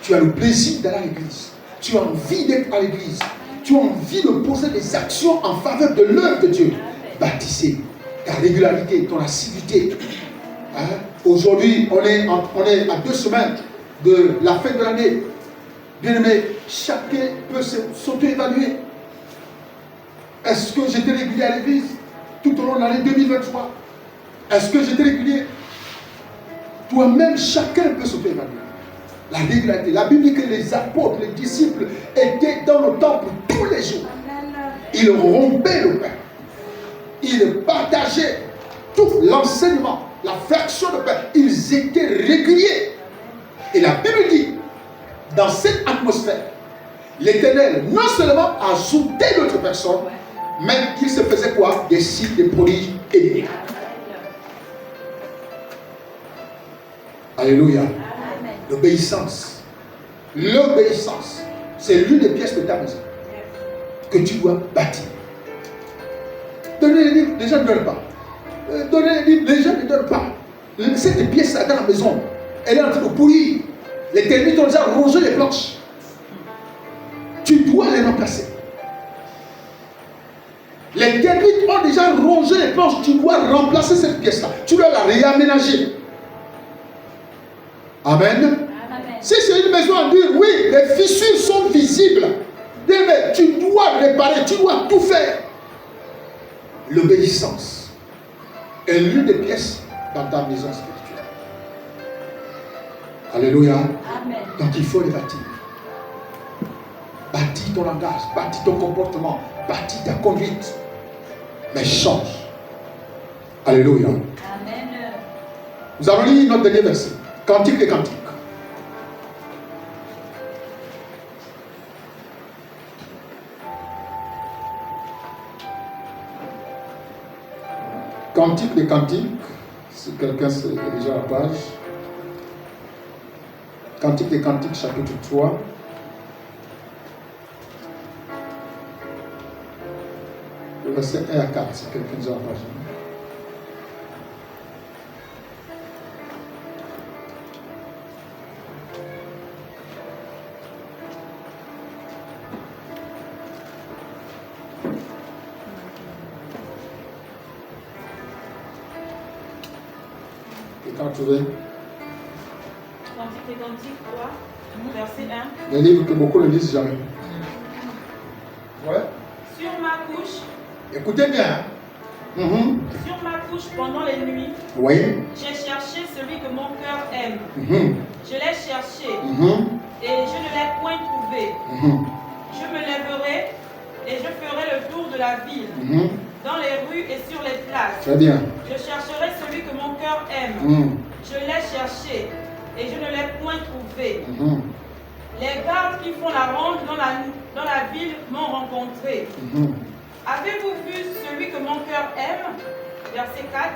Tu as le plaisir d'aller à l'église. Tu as envie d'être à l'église. Tu as envie de poser des actions en faveur de l'œuvre de Dieu. Baptisez. Ta régularité, ton assiduité. Hein? Aujourd'hui, on est à 2 semaines de la fin de l'année. Bien aimé, chacun peut s'auto-évaluer. Est-ce que j'étais régulier à l'église tout au long de l'année 2023? Est-ce que j'étais régulier? Toi-même, chacun peut s'auto-évaluer. La régularité. La Bible dit que les apôtres, les disciples étaient dans le temple tous les jours. Ils rompaient le pain. Ils partageaient tout l'enseignement, la fraction de pain. Ils étaient réguliers. Et la Bible dit, dans cette atmosphère, l'Éternel non seulement ajoutait d'autres personnes, mais il se faisait quoi? Des signes, des prodiges et des miracles. Alléluia. L'obéissance. L'obéissance, c'est l'une des pièces de ta maison que tu dois bâtir. Donner les livres, les gens ne donnent pas. Donner les livres, les gens ne donnent pas. Cette pièce-là dans la maison, elle est en train de pourrir. Les termites ont déjà rongé les planches. Tu dois les remplacer. Les termites ont déjà rongé les planches. Tu dois remplacer cette pièce-là. Tu dois la réaménager. Amen. Si c'est une maison en dur, oui, les fissures sont visibles. Mais tu dois réparer, tu dois tout faire. L'obéissance est l'une des pièces dans ta maison spirituelle. Alléluia. Amen. Donc il faut les bâtir. Bâtis ton langage, bâtis ton comportement, bâtis ta conduite. Mais change. Alléluia. Amen. Nous allons lire notre dernier verset. Cantique des cantiques. Cantique des cantiques, si quelqu'un est déjà à la page. Cantique des cantiques, chapitre 3. Le verset 1 à 4, si quelqu'un est déjà à la page. Quand tu veux. Cantique des cantiques 3, verset 1. Les livres que beaucoup ne lisent jamais. Ouais. Sur ma couche. Écoutez bien. Sur ma couche pendant les nuits. Oui. J'ai cherché celui que mon cœur aime. Je l'ai cherché. Et je ne l'ai point trouvé. Je me lèverai et je ferai le tour de la ville. Dans les rues et sur les places. Très bien. Je chercherai celui que mon cœur aime. Je l'ai cherché et je ne l'ai point trouvé. Les gardes qui font la ronde dans la ville m'ont rencontré. Avez-vous vu celui que mon cœur aime? Verset 4.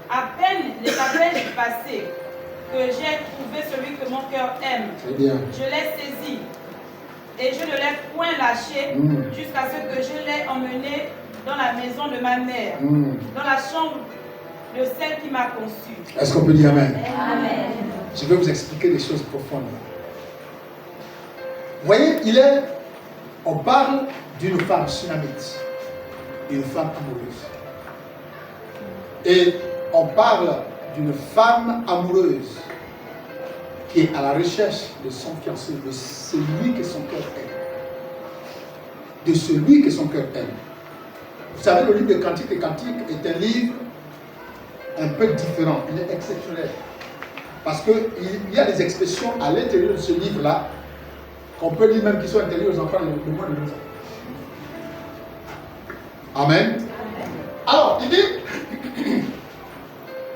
À peine les appels passés que j'ai trouvé celui que mon cœur aime. Très bien. Je l'ai saisi et je ne l'ai point lâché jusqu'à ce que je l'ai emmené dans la maison de ma mère, dans la chambre de celle qui m'a conçu. Est-ce qu'on peut dire Amen? Amen. Je vais vous expliquer des choses profondes. Vous voyez, on parle d'une femme sunamite, une femme amoureuse. Et on parle d'une femme amoureuse qui est à la recherche de son fiancé, de celui que son cœur aime. De celui que son cœur aime. Vous savez, le livre de Cantiques et Cantiques est un livre un peu différent, il est exceptionnel. Parce qu'il y a des expressions à l'intérieur de ce livre-là qu'on peut lire même qui sont intérieures aux enfants de moins de 2 ans. Amen. Alors, il dit,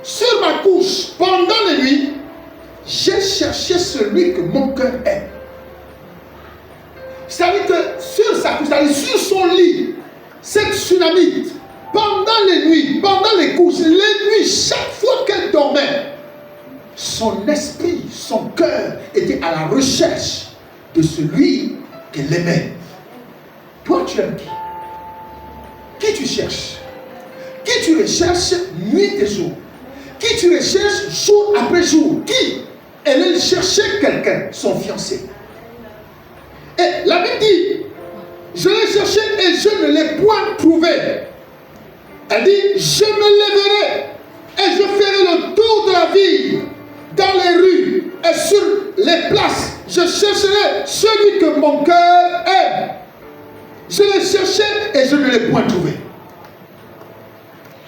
sur ma couche, pendant les nuits, j'ai cherché celui que mon cœur aime. C'est-à-dire que sur sa couche, c'est-à-dire sur son lit, cette tsunamite, pendant les nuits, pendant les couches, les nuits, chaque fois qu'elle dormait, son esprit, son cœur était à la recherche de celui qu'elle aimait. Toi, tu aimes qui? Qui tu cherches? Qui tu recherches nuit et jour? qui tu recherches jour après jour. Qui? Elle allait chercher quelqu'un, son fiancé. Et la Bible dit, je l'ai cherché et je ne l'ai point trouvé. Elle dit, je me lèverai et je ferai le tour de la ville, dans les rues et sur les places. Je chercherai celui que mon cœur aime. Je l'ai cherché et je ne l'ai point trouvé.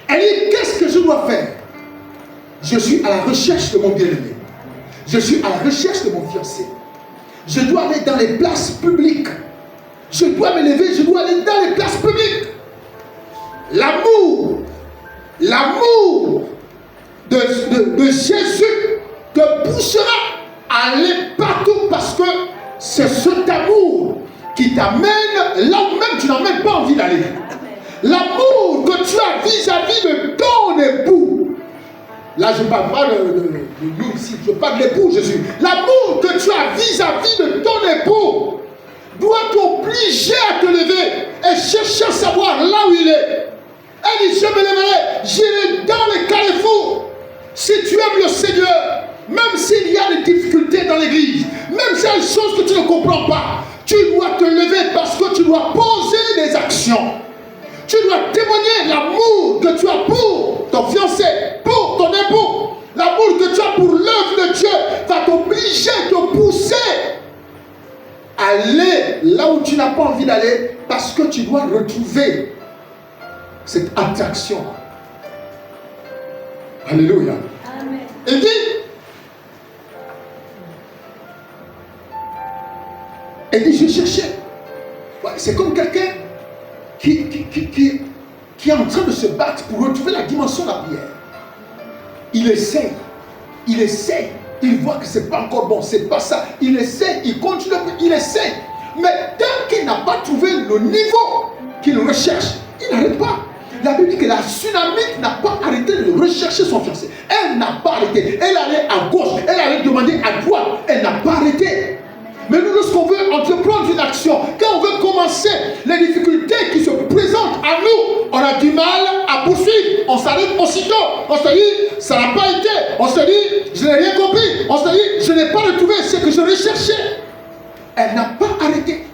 Elle dit, qu'est-ce que je dois faire? Je suis à la recherche de mon bien-aimé. Je suis à la recherche de mon fiancé. Je dois aller dans les places publiques. Je dois me lever, je dois aller dans les places publiques. L'amour de Jésus te poussera à aller partout parce que c'est cet amour qui t'amène là où même tu n'as même pas envie d'aller. L'amour que tu as vis-à-vis de ton époux. Là, je ne parle pas de nous ici, je parle de l'époux Jésus. L'amour que tu as vis-à-vis de ton époux doit t'obliger à te lever et chercher à savoir là où il est. Elle dit, je me lèverai, j'irai dans les carrefours. Si tu aimes le Seigneur, même s'il y a des difficultés dans l'église, même s'il y a des choses que tu ne comprends pas, tu dois te lever parce que tu dois poser des actions. Tu dois témoigner l'amour que tu as pour ton fiancé, pour ton époux. L'amour que tu as pour l'œuvre de Dieu va t'obliger, te pousser à aller là où tu n'as pas envie d'aller parce que tu dois retrouver cette attraction. Alléluia. Amen. Et dit, je cherchais. Ouais, c'est comme quelqu'un qui est en train de se battre pour retrouver la dimension de la prière. Il essaye, il voit que c'est pas encore bon, c'est pas ça. Il essaye, il continue, il essaye. Mais tant qu'il n'a pas trouvé le niveau qu'il recherche, il n'arrête pas. La Bible dit que la Sunamite n'a pas arrêté de rechercher son fiancé. Elle n'a pas arrêté. Elle allait à gauche, elle allait demander à droite. Elle n'a pas arrêté. Mais nous, lorsqu'on veut entreprendre une action, quand on veut commencer, les difficultés qui se présentent à nous, on a du mal à poursuivre. On s'arrête aussitôt. On se dit, ça n'a pas été. On se dit, je n'ai rien compris. On se dit, je n'ai pas retrouvé ce que je recherchais. Elle n'a pas arrêté.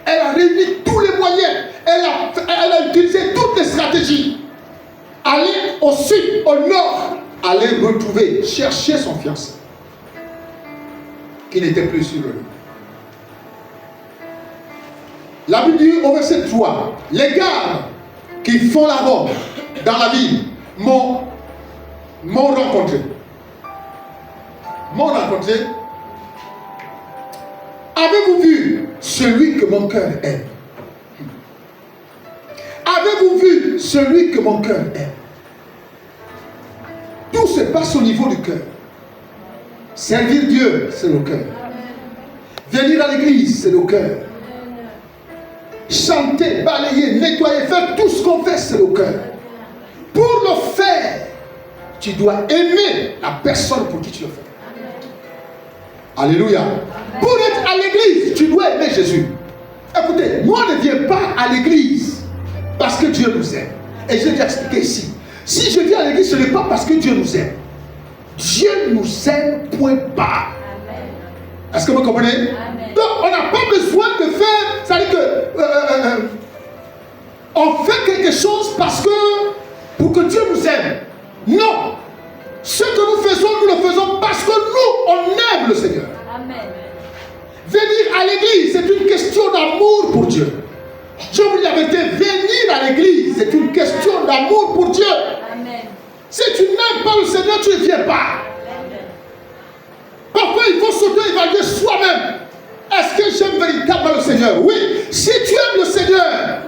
Elle a réuni tous les moyens. Elle a utilisé toutes les stratégies. Aller au sud, au nord, aller retrouver, chercher son fiancé, qui n'était plus sur lui. La Bible dit au verset 3, les gardes qui font la ronde dans la ville m'ont rencontré. Avez-vous vu celui que mon cœur aime? Avez-vous vu celui que mon cœur aime? Tout se passe au niveau du cœur. Servir Dieu, c'est le cœur. Venir à l'église, c'est le cœur. Chanter, balayer, nettoyer, faire tout ce qu'on fait, c'est le cœur. Pour le faire, tu dois aimer la personne pour qui tu le fais. Alléluia. Pour être à l'église, tu dois aimer Jésus. Écoutez, moi je ne viens pas à l'église parce que Dieu nous aime. Et je vais t'expliquer ici. Si je viens à l'église, ce n'est pas parce que Dieu nous aime. Dieu nous aime, point barre. Est-ce que vous comprenez? Amen. Donc on n'a pas besoin de faire, c'est-à-dire que on fait quelque chose parce que pour que Dieu nous aime. Non. Ce que nous faisons le faisons parce que nous, on aime le Seigneur. Amen. Venir à l'église, c'est une question d'amour pour Dieu. Je vous l'avais dit, venir à l'église, c'est une question d'amour pour Dieu. Amen. Si tu n'aimes pas le Seigneur, tu ne viens pas. Amen. Parfois, il faut s'auto-évaluer soi-même. Est-ce que j'aime véritablement le Seigneur? Oui. Si tu aimes le Seigneur,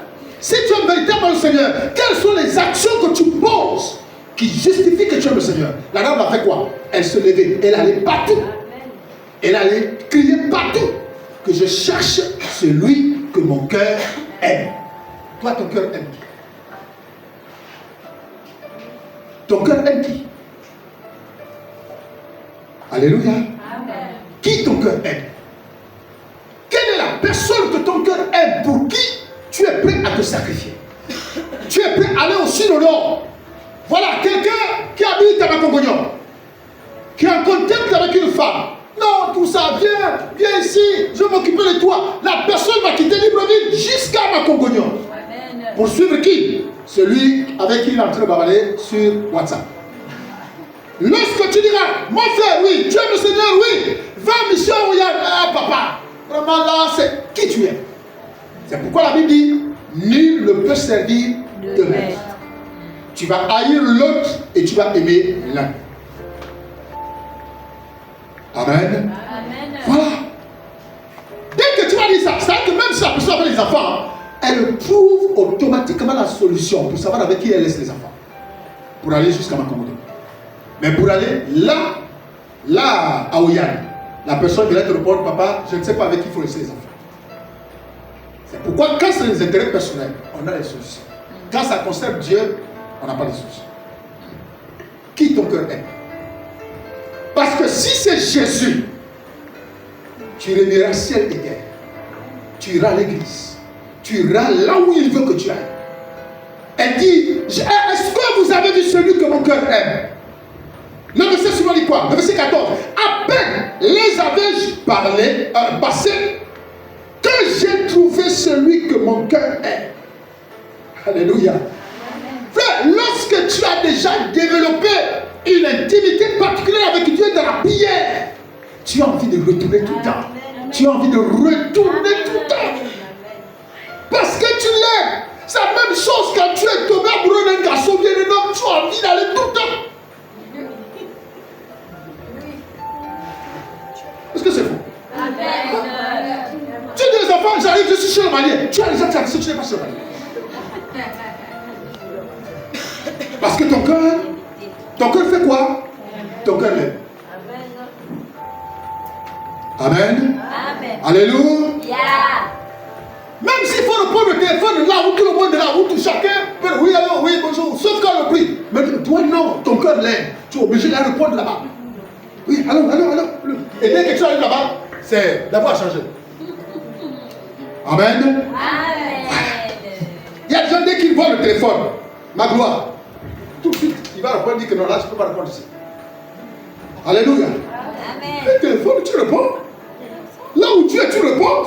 véritablement le Seigneur, quelles sont les actions que tu poses qui justifient que tu aimes le Seigneur? La dame a fait quoi? Elle se levait, elle allait partout. Elle allait crier partout que je cherche celui que mon cœur aime. Toi, ton cœur aime qui? Ton cœur aime qui? Alléluia. Amen. Qui ton cœur aime? Quelle est la personne que ton cœur aime, pour qui tu es prêt à te sacrifier? Tu es prêt à aller au sud, au nord. Voilà, quelqu'un qui a habite à Makongognon, qui est en contact avec une femme, non, tout ça, viens ici, je vais m'occuper de toi. La personne va quitter Libreville jusqu'à Makongognon. Pour suivre qui? Celui avec qui il est en train de bavarder sur WhatsApp. Lorsque tu diras, mon frère, oui, tu aimes le Seigneur, oui, va mission où il y a papa. Vraiment là, c'est qui tu es. C'est pourquoi la Bible dit, nul ne peut servir deux maîtres. Tu vas haïr l'autre et tu vas aimer l'un. Amen. Amen. Voilà. Dès que tu vas dire ça, c'est vrai que même si la personne avait les enfants, elle trouve automatiquement la solution pour savoir avec qui elle laisse les enfants. Pour aller jusqu'à Makomodo. Mais pour aller là, à Oyan, la personne vient te répondre, papa, je ne sais pas avec qui il faut laisser les enfants. C'est pourquoi quand c'est les intérêts personnels, on a les solutions. Quand ça concerne Dieu, on n'a pas les solutions. Qui ton cœur aime? Parce que si c'est Jésus, tu renieras ciel et terre. Tu iras à l'église. Tu iras là où il veut que tu ailles. Elle dit, est-ce que vous avez vu celui que mon cœur aime? Le verset suivant dit quoi? Le verset 14. À peine les avais-je passé que j'ai trouvé celui que mon cœur aime. Alléluia. Frère, lorsque tu as déjà développé une intimité particulière avec Dieu dans la prière, tu as envie de retourner tout le temps. Tu as envie de retourner tout le temps. Parce que tu l'aimes. C'est la même chose quand tu es tombé amoureux d'un garçon bien un homme, tu as envie d'aller tout le temps. Est-ce que c'est faux? Tu dis les enfants, j'arrive, je suis chez le Malien. Tu as déjà traversé, tu n'es pas chez le Malien. Parce que ton cœur fait quoi? Ton cœur l'aime. Amen. Amen. Alléluia. Même s'il faut reprendre le téléphone là où tout le monde est là, où tout chacun peut, oui, alors, oui, bonjour, sauf quand le prix. Mais toi, non, ton cœur l'aime. Tu es obligé de répondre là-bas. Oui, allô. Et dès que tu arrives là-bas, c'est d'avoir changé. Amen. Amen. Il y a des gens, dès qu'ils voient le téléphone, ma gloire, tout de suite, il va répondre, dire que non, là, je ne peux pas répondre ici. Alléluia. Amen. Le téléphone, tu réponds. Là où tu es, tu réponds.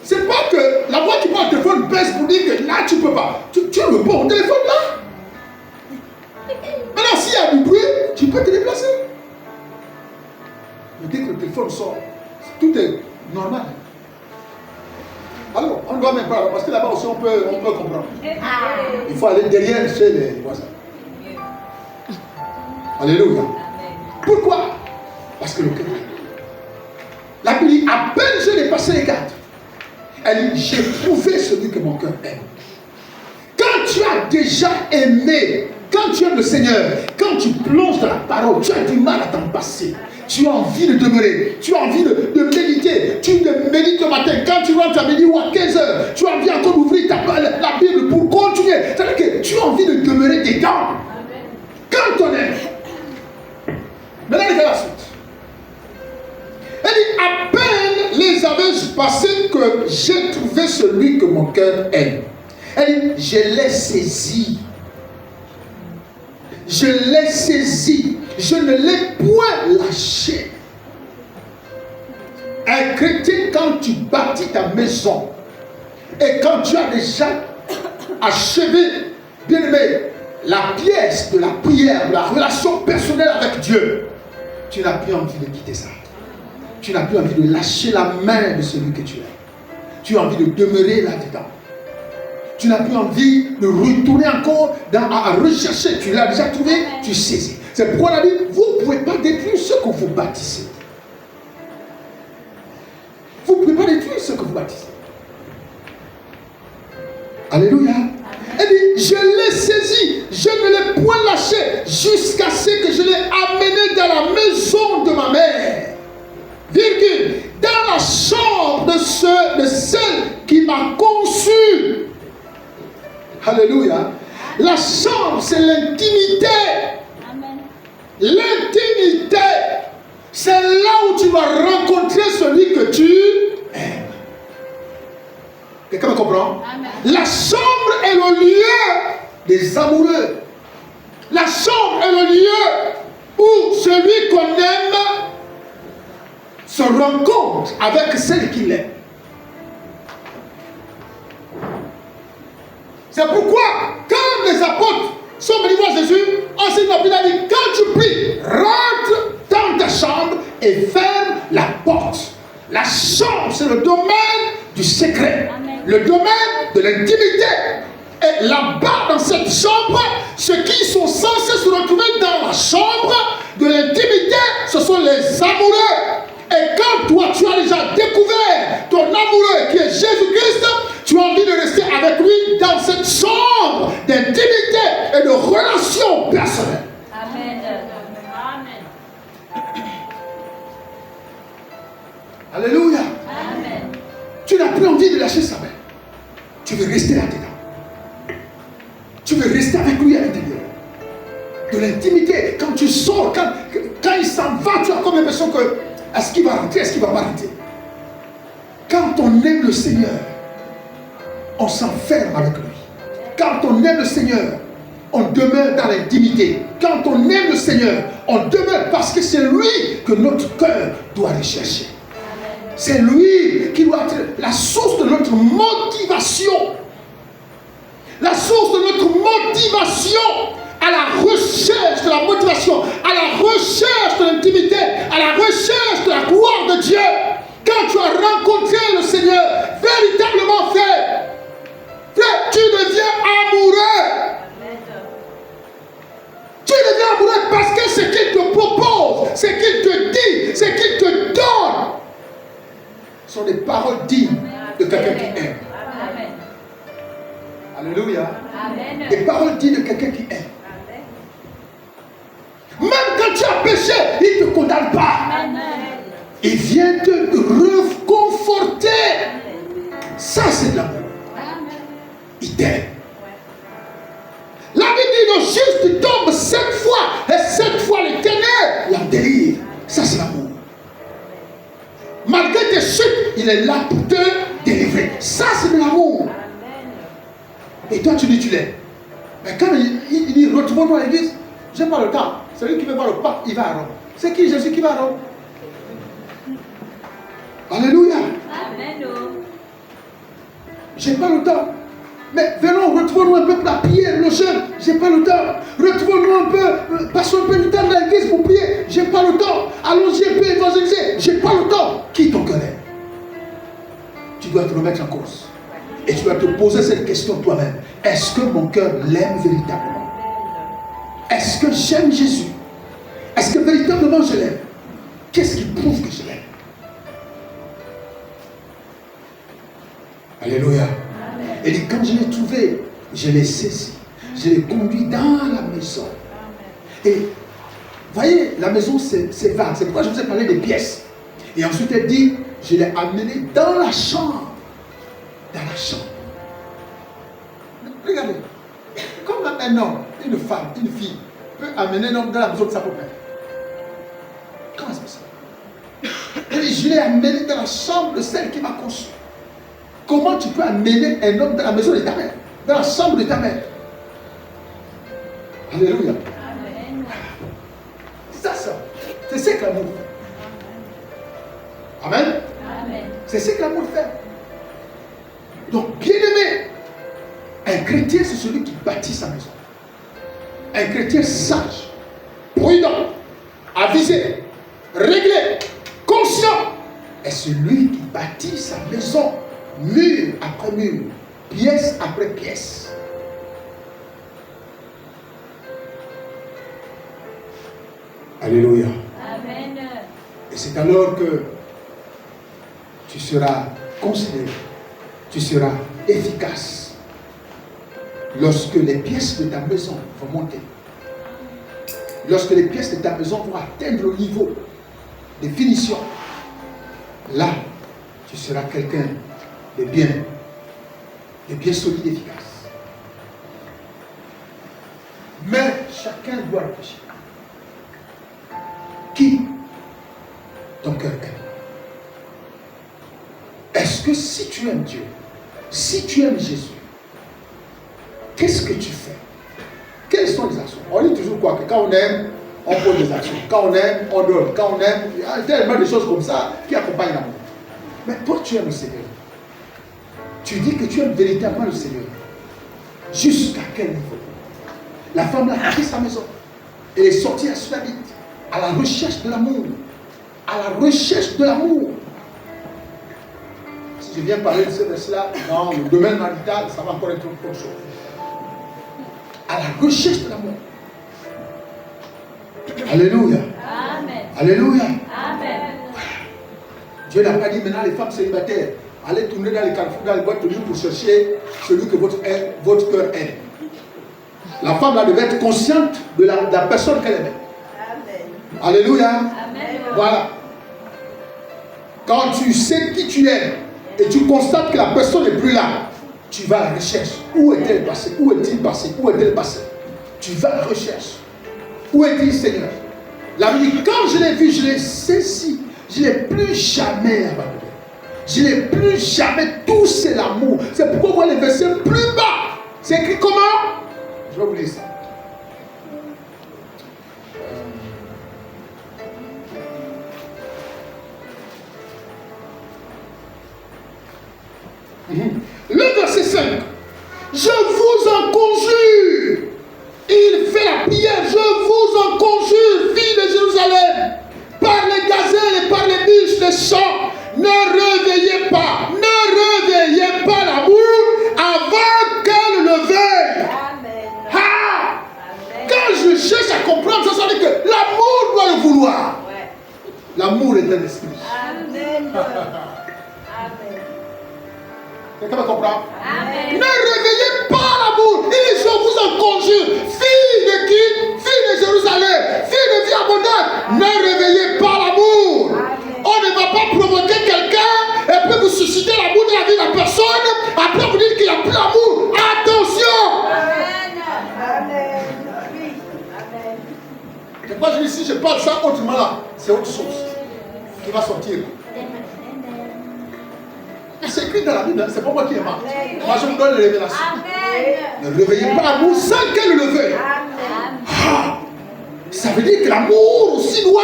C'est pas que la voix qui prend le téléphone baisse pour dire que là, tu ne peux pas. Tu réponds au téléphone là. Maintenant, s'il y a du bruit, tu peux te déplacer. Mais dès que le téléphone sort, tout est normal. Alors, on ne doit même pas, parce que là-bas aussi, on peut comprendre. Il faut aller derrière chez les voisins. Alléluia. Pourquoi? Parce que le cœur. La Bible dit, à peine je l'ai passé les gardes. Elle dit, j'ai trouvé celui que mon cœur aime. Quand tu as déjà aimé, quand tu aimes le Seigneur, quand tu plonges dans la parole, tu as du mal à t'en passer. Tu as envie de demeurer, tu as envie de méditer. Tu médites le matin, quand tu rentres à midi ou à 15 heures, tu as envie encore d'ouvrir la Bible pour continuer. C'est-à-dire que tu as envie de demeurer dedans. Quand on aime. Maintenant, regardez la suite. Elle dit, à peine les avais-je passés que j'ai trouvé celui que mon cœur aime. Elle dit, je l'ai saisi. Je l'ai saisi. Je ne l'ai point lâché. Un chrétien, quand tu bâtis ta maison et quand tu as déjà achevé, bien aimé, la pièce de la prière, la relation personnelle avec Dieu, tu n'as plus envie de quitter ça. Tu n'as plus envie de lâcher la main de celui que tu aimes. Tu as envie de demeurer là-dedans. Tu n'as plus envie de retourner encore à rechercher. Tu l'as déjà trouvé, tu saisis. C'est pourquoi la Bible, vous ne pouvez pas détruire ce que vous bâtissez. Vous ne pouvez pas détruire ce que vous bâtissez. Alléluia. Elle dit, je l'ai saisi, je ne l'ai point lâché, jusqu'à ce que je l'ai amené dans la maison de ma mère. Virgule, dans la chambre de celle qui m'a conçu. Alléluia. La chambre, c'est l'intimité. L'intimité, c'est là où tu vas rencontrer celui que tu aimes. Quelqu'un me comprend? Amen. La chambre est le lieu des amoureux. La chambre est le lieu où celui qu'on aime se rencontre avec celle qu'il aime. C'est pourquoi, quand les apôtres sont venus voir Jésus, ensuite il a dit, quand tu pries, rentre dans ta chambre et ferme la porte. La chambre, c'est le domaine du secret, le domaine de l'intimité. Et là-bas, dans cette chambre, ceux qui sont censés se retrouver dans la chambre de l'intimité, ce sont les amoureux. Et quand toi, tu as déjà découvert ton amoureux qui est Jésus-Christ, tu as envie de rester avec lui dans cette chambre d'intimité et de relation personnelle. Amen. Alléluia. Amen. Tu n'as plus envie de lâcher sa main. Tu veux rester là-dedans. Tu veux rester avec lui à l'intérieur. De l'intimité. Quand tu sors, quand il s'en va, tu as comme l'impression que est-ce qu'il va rentrer, est-ce qu'il va pas rentrer? Quand on aime le Seigneur, on s'enferme avec lui. Quand on aime le Seigneur, on demeure dans l'intimité. Quand on aime le Seigneur, on demeure parce que c'est lui que notre cœur doit rechercher. C'est lui qui doit être la source de notre motivation. La source de notre motivation à la recherche de la motivation, à la recherche de l'intimité, à la recherche de la gloire de Dieu. Quand tu as rencontré le Seigneur, véritablement frère, tu deviens amoureux. Tu deviens amoureux parce que ce qu'il te propose, ce qu'il te dit, ce qu'il te donne, sont des paroles dignes de quelqu'un qui aime. Amen. Alléluia. Amen. Des paroles dignes de quelqu'un qui aime. Même quand tu as péché, il ne te condamne pas. Amen. Il vient te reconforter. Ça, c'est de l'amour. Il t'aime. La Bible dit le juste tombe 7 fois, et 7 fois les ténèbres l'en délivrent. Ça, c'est l'amour. Malgré tes chutes, il est là pour te délivrer. Ça, c'est de l'amour. Et toi, tu dis tu l'aimes. Mais quand il dit retrouve-nous à l'église, je n'ai pas le temps. Celui qui veut voir le pape, il va à Rome. C'est qui Jésus qui va à Rome? Alléluia. Amen. J'ai pas le temps. Mais venons, retrouvons-nous un peu pour la prière, le jeûne. J'ai pas le temps. Retrouvons-nous un peu, passons un peu du temps dans l'église pour prier. J'ai pas le temps. Allons-y un peu évangéliser. J'ai pas le temps. Qui ton cœur est? Tu dois te remettre en cause. Et tu dois te poser cette question toi-même. Est-ce que mon cœur l'aime véritablement? Est-ce que j'aime Jésus? Est-ce que véritablement je l'aime? Qu'est-ce qui prouve que je l'aime? Alléluia. Et dit, quand je l'ai trouvé, je l'ai saisi. Je l'ai conduit dans la maison. Et, voyez, la maison, c'est vague. C'est pourquoi je vous ai parlé des pièces. Et ensuite, elle dit, je l'ai amené dans la chambre. Dans la chambre. Regardez. Comme un homme, une femme, une fille peut amener un homme dans la maison de sa propre mère. Comment c'est possible? Elle dit, je l'ai amené dans la chambre de celle qui m'a conçu. Comment tu peux amener un homme dans la maison de ta mère, dans la chambre de ta mère? Alléluia. Amen. C'est ça. C'est ce que l'amour fait. Amen. Amen. C'est ce que l'amour fait. Donc, bien aimé, un chrétien, c'est celui qui bâtit sa maison. Un chrétien sage, prudent, avisé, réglé, conscient, est celui qui bâtit sa maison. Mur après mur, pièce après pièce. Alléluia. Amen. Et c'est alors que tu seras considéré, tu seras efficace lorsque les pièces de ta maison vont monter. Lorsque les pièces de ta maison vont atteindre le niveau de finition, là, tu seras quelqu'un de bien solide et efficace. Mais chacun doit réfléchir. Qui ton cœur aime? Est-ce que si tu aimes Dieu, si tu aimes Jésus, qu'est-ce que tu fais? Quelles sont les actions? On lit toujours quoi que quand on aime, on pose des actions. Quand on aime, on donne. Quand on aime, il y a tellement de choses comme ça qui accompagnent l'amour. Mais toi, tu aimes le Seigneur. Tu dis que tu aimes véritablement le Seigneur. Jusqu'à quel niveau? La femme là, a quitté sa maison. Elle est sortie à Sulamite, à la recherche de l'amour. À la recherche de l'amour. Si je viens parler de ce verset-là, dans le domaine marital, ça va encore être autre chose. À la recherche de l'amour. Alléluia. Amen. Alléluia. Amen. Dieu n'a pas dit maintenant les femmes célibataires, allez tourner dans les carrefours, dans les boîtes de nuit pour chercher celui que votre cœur aime. La femme là devait être consciente de la personne qu'elle aimait. Amen. Alléluia. Amen. Voilà. Quand tu sais qui tu aimes et tu constates que la personne n'est plus là, tu vas à la recherche. Où est-elle passée? Où est-il passé? Où est-elle passée? Tu vas à la recherche. Où est-il, Seigneur? La Bible dit, quand je l'ai vu, je l'ai saisi. Je ne l'ai plus jamais abandonné. Je n'ai plus jamais touché l'amour. C'est pourquoi on voit les versets plus bas. C'est écrit comment? Je vais vous lire ça. Le verset 5. Je vous en conjure. Il fait la prière. Je vous en conjure, filles de Jérusalem, par les gazelles et par les biches des champs, ne réveillez pas l'amour avant qu'elle ne veuille. Ah! Quand je cherche à comprendre, ça veut dire que l'amour doit le vouloir. Ouais. L'amour est un esprit. Amen. Quelqu'un va comprendre? Amen. Ne réveillez pas l'amour. Il dit, je vous en conjure, filles de qui? Filles de Jérusalem, filles de vie abondante, ne réveillez pas l'amour. On ne va pas provoquer quelqu'un et puis vous susciter l'amour dans la vie de la personne. Après vous dites qu'il n'y a plus d'amour. Attention. Amen. Amen. Amen. C'est pourquoi je dis, si je parle ça autrement là, c'est autre chose qui va sortir. C'est écrit dans la Bible, c'est pas moi qui ai marre. Moi je vous donne les révélations. Amen. Ne réveillez pas l'amour sans qu'elle le veuille. Ah, ça veut dire que l'amour aussi doit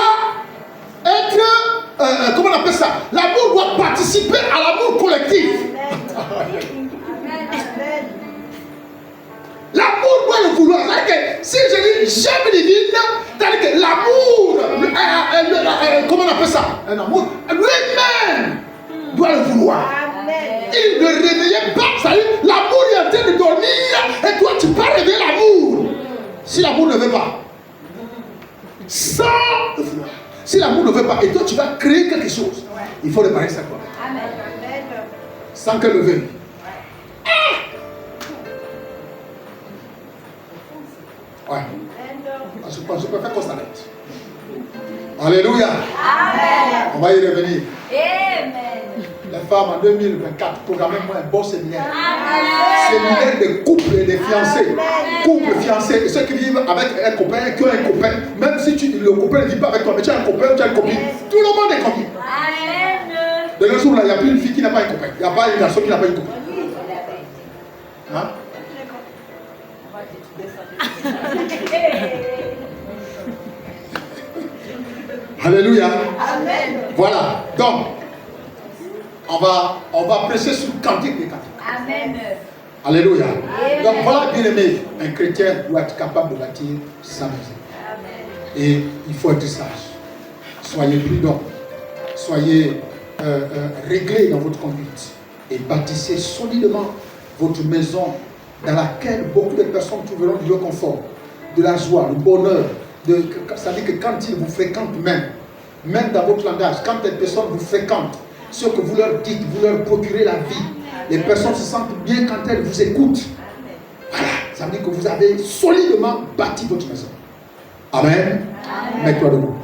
être, comment on appelle ça? L'amour doit participer à l'amour collectif. L'amour doit le vouloir. C'est-à-dire que si je dis j'aime divine, c'est-à-dire que l'amour, comment on appelle ça? Un amour, lui-même doit le vouloir. Il ne réveillait pas, c'est-à-dire l'amour est en train de dormir et toi tu peux réveiller l'amour. Si l'amour ne veut pas, sans le vouloir. Si l'amour ne veut pas et toi tu vas créer quelque chose, il faut réparer ça quoi. Amen. Sans qu'elle le veuille. Ouais. Je préfère qu'on s'arrête. Alléluia. Amen. On va y revenir. Amen. Les femmes en 2024, programmez-moi un bon séminaire. Amen. Séminaire de couples et de fiancés. Couples, fiancés, et ceux qui vivent avec un copain, qui ont un copain. Même si le copain ne vit pas avec toi, mais tu as un copain, tu as une copine. Tout le monde est copine. Amen. De nos jours, là, il n'y a plus une fille qui n'a pas un copain. Il n'y a pas une garçon qui n'a pas une copine. Hein? Alléluia. Amen. Voilà. Donc, on va prêcher sur le cantique des cantiques. Amen. Alléluia. Amen. Donc voilà, bien aimé, un chrétien doit être capable de bâtir sa maison. Amen. Et il faut être sage. Soyez prudents. Soyez réglés dans votre conduite. Et bâtissez solidement votre maison dans laquelle beaucoup de personnes trouveront du confort, de la joie, le bonheur. Ça veut dire que quand ils vous fréquentent même dans votre langage, quand les personnes vous fréquentent, ce que vous leur dites, vous leur procurez la vie. Les personnes se sentent bien quand elles vous écoutent. Voilà, ça veut dire que vous avez solidement bâti votre maison. Amen. Mets-toi debout.